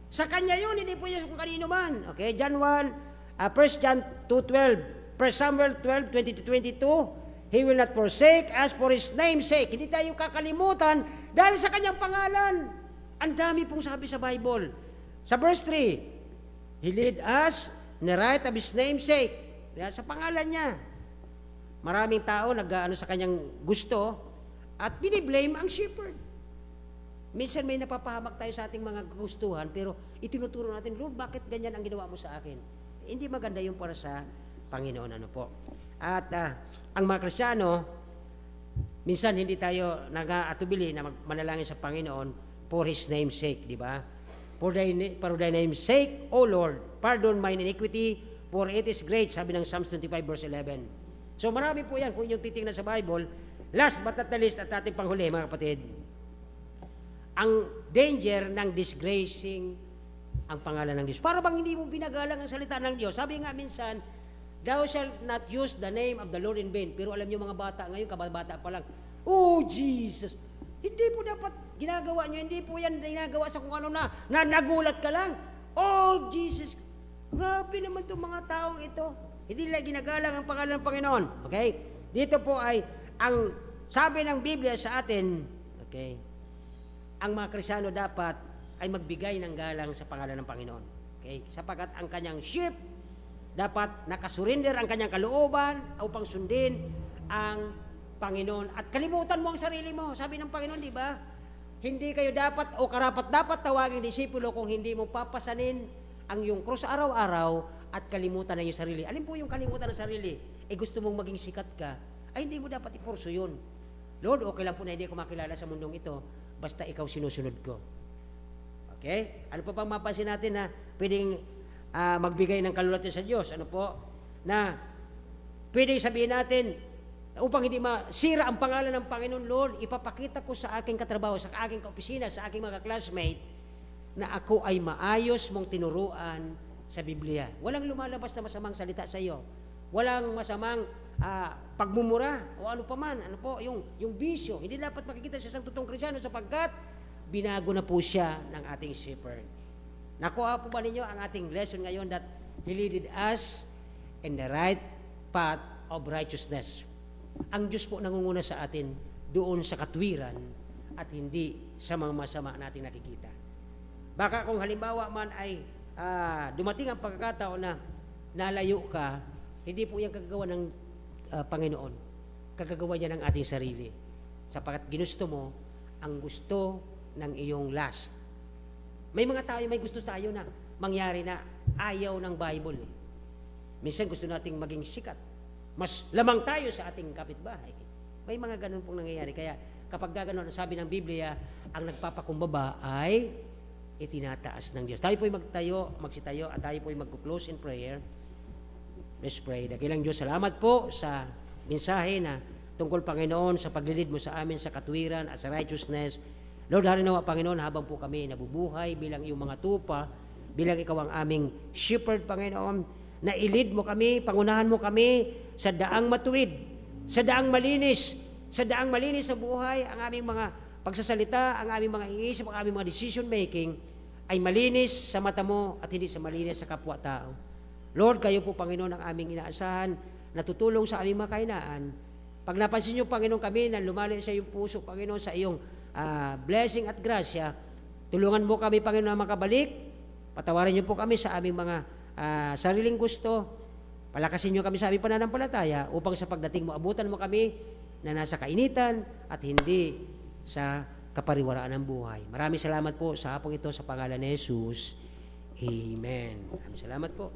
Sa Kanya yun, hindi po yun kung kanino man. Okay, John 1 John 2:12, 1 Samuel 12:20-22, He will not forsake us for His name's sake. Hindi tayo kakalimutan dahil sa Kanyang pangalan. Ang dami pong sabi sa Bible. Sa verse 3, He lead us in the right of His name's sake. Sa pangalan niya. Maraming tao nag-ano sa Kanyang gusto at biniblame ang shepherd. Minsan may napapahamak tayo sa ating mga gustuhan, pero itinuturo natin, Lord, bakit ganyan ang ginawa mo sa akin? Hindi maganda yung para sa Panginoon. Ano po? At ang mga Kristiyano, minsan hindi tayo nag-aatubili na manalangin sa Panginoon for His name's sake, di ba? For thy name's sake, O Lord, pardon mine iniquity, for it is great, sabi ng Psalms 25 verse 11. So marami po yan, kung inyong titingnan sa Bible. Last but not the least, at ating panghuli, mga kapatid, ang danger ng disgracing ang pangalan ng Diyos. Para bang hindi mo binagalang ang salita ng Diyos. Sabi nga minsan, thou shalt not use the name of the Lord in vain. Pero alam niyo mga bata ngayon, kababata pa lang, oh Jesus! Hindi po dapat ginagawa niyo, hindi po yan ginagawa sa kung ano na nagulat ka lang. Oh Jesus! Grabe naman itong mga taong ito. Hindi nila ginagalang ang pangalan ng Panginoon. Okay? Dito po ay, ang sabi ng Biblia sa atin, okay, ang mga Kristiyano dapat ay magbigay ng galang sa pangalan ng Panginoon. Okay? Sapagkat ang kanyang sheep dapat nakasurrender ang kanyang kalooban upang sundin ang Panginoon. At kalimutan mo ang sarili mo. Sabi ng Panginoon, di ba? Hindi kayo dapat o karapat-dapat tawaging disipulo kung hindi mo papasanin ang iyong krus araw-araw at kalimutan na yung sarili. Alin po yung kalimutan ng sarili? Gusto mong maging sikat ka, ay hindi mo dapat ipurso yun. Lord, okay lang po na hindi ako makilala sa mundong ito, basta ikaw sinusunod ko. Okay? Ano pa bang mapansin natin na pwedeng magbigay ng kalulatan sa Diyos? Ano po? Na pwedeng sabihin natin, upang hindi masira ang pangalan ng Panginoon, Lord, ipapakita ko sa aking katrabaho, sa aking kaopisina, sa aking mga classmate, na ako ay maayos mong tinuruan sa Biblia. Walang lumalabas na masamang salita sa iyo. Walang masamang pagmumura o ano paman. Ano po, yung bisyo. Hindi dapat makikita sa isang totoong Kristyano sapagkat binago na po siya ng ating shepherd. Nakuha po ba ninyo ang ating lesson ngayon that He leaded us in the right path of righteousness. Ang Diyos po nangunguna sa atin doon sa katwiran at hindi sa mga masama nating nakikita. Baka kung halimbawa man ay dumating ang pagkakataon na nalayo ka, hindi po yan kagagawa ng Panginoon. Kagagawa niya ng ating sarili. Sapagkat ginusto mo ang gusto ng iyong last. May mga tayo, may gusto tayo na mangyari na ayaw ng Bible. Minsan gusto nating maging sikat. Mas lamang tayo sa ating kapitbahay. May mga ganun pong nangyayari. Kaya kapag gano'n, sabi ng Biblia, ang nagpapakumbaba ay itinataas ng Diyos. Tayo po'y magsitayo at tayo po'y mag-close in prayer. Let's pray. Dakilang Diyos, salamat po sa mensahe na tungkol, Panginoon, sa paglilid mo sa amin sa katwiran at sa righteousness. Lord, harinawa, Panginoon, habang po kami nabubuhay bilang iyong mga tupa, bilang ikaw ang aming shepherd, Panginoon, na ilid mo kami, pangunahan mo kami sa daang matuwid, sa daang malinis sa buhay, ang aming mga pagsasalita, ang aming mga iisip, ang aming mga decision making ay malinis sa mata mo at hindi sa malinis sa kapwa-tao. Lord, kayo po, Panginoon, ang aming inaasahan na tutulong sa aming mga kahinaan. Pag napansin niyo, Panginoon, kami na lumalayo sa iyong puso, Panginoon, sa iyong blessing at grasya, tulungan mo kami, Panginoon, na makabalik. Patawarin niyo po kami sa aming mga sariling gusto. Palakasin niyo kami sa aming pananampalataya upang sa pagdating mo, abutan mo kami na nasa kainitan at hindi sa kapariwaraan ng buhay. Maraming salamat po sa hapong ito sa pangalan ni Jesus. Amen. Maraming salamat po.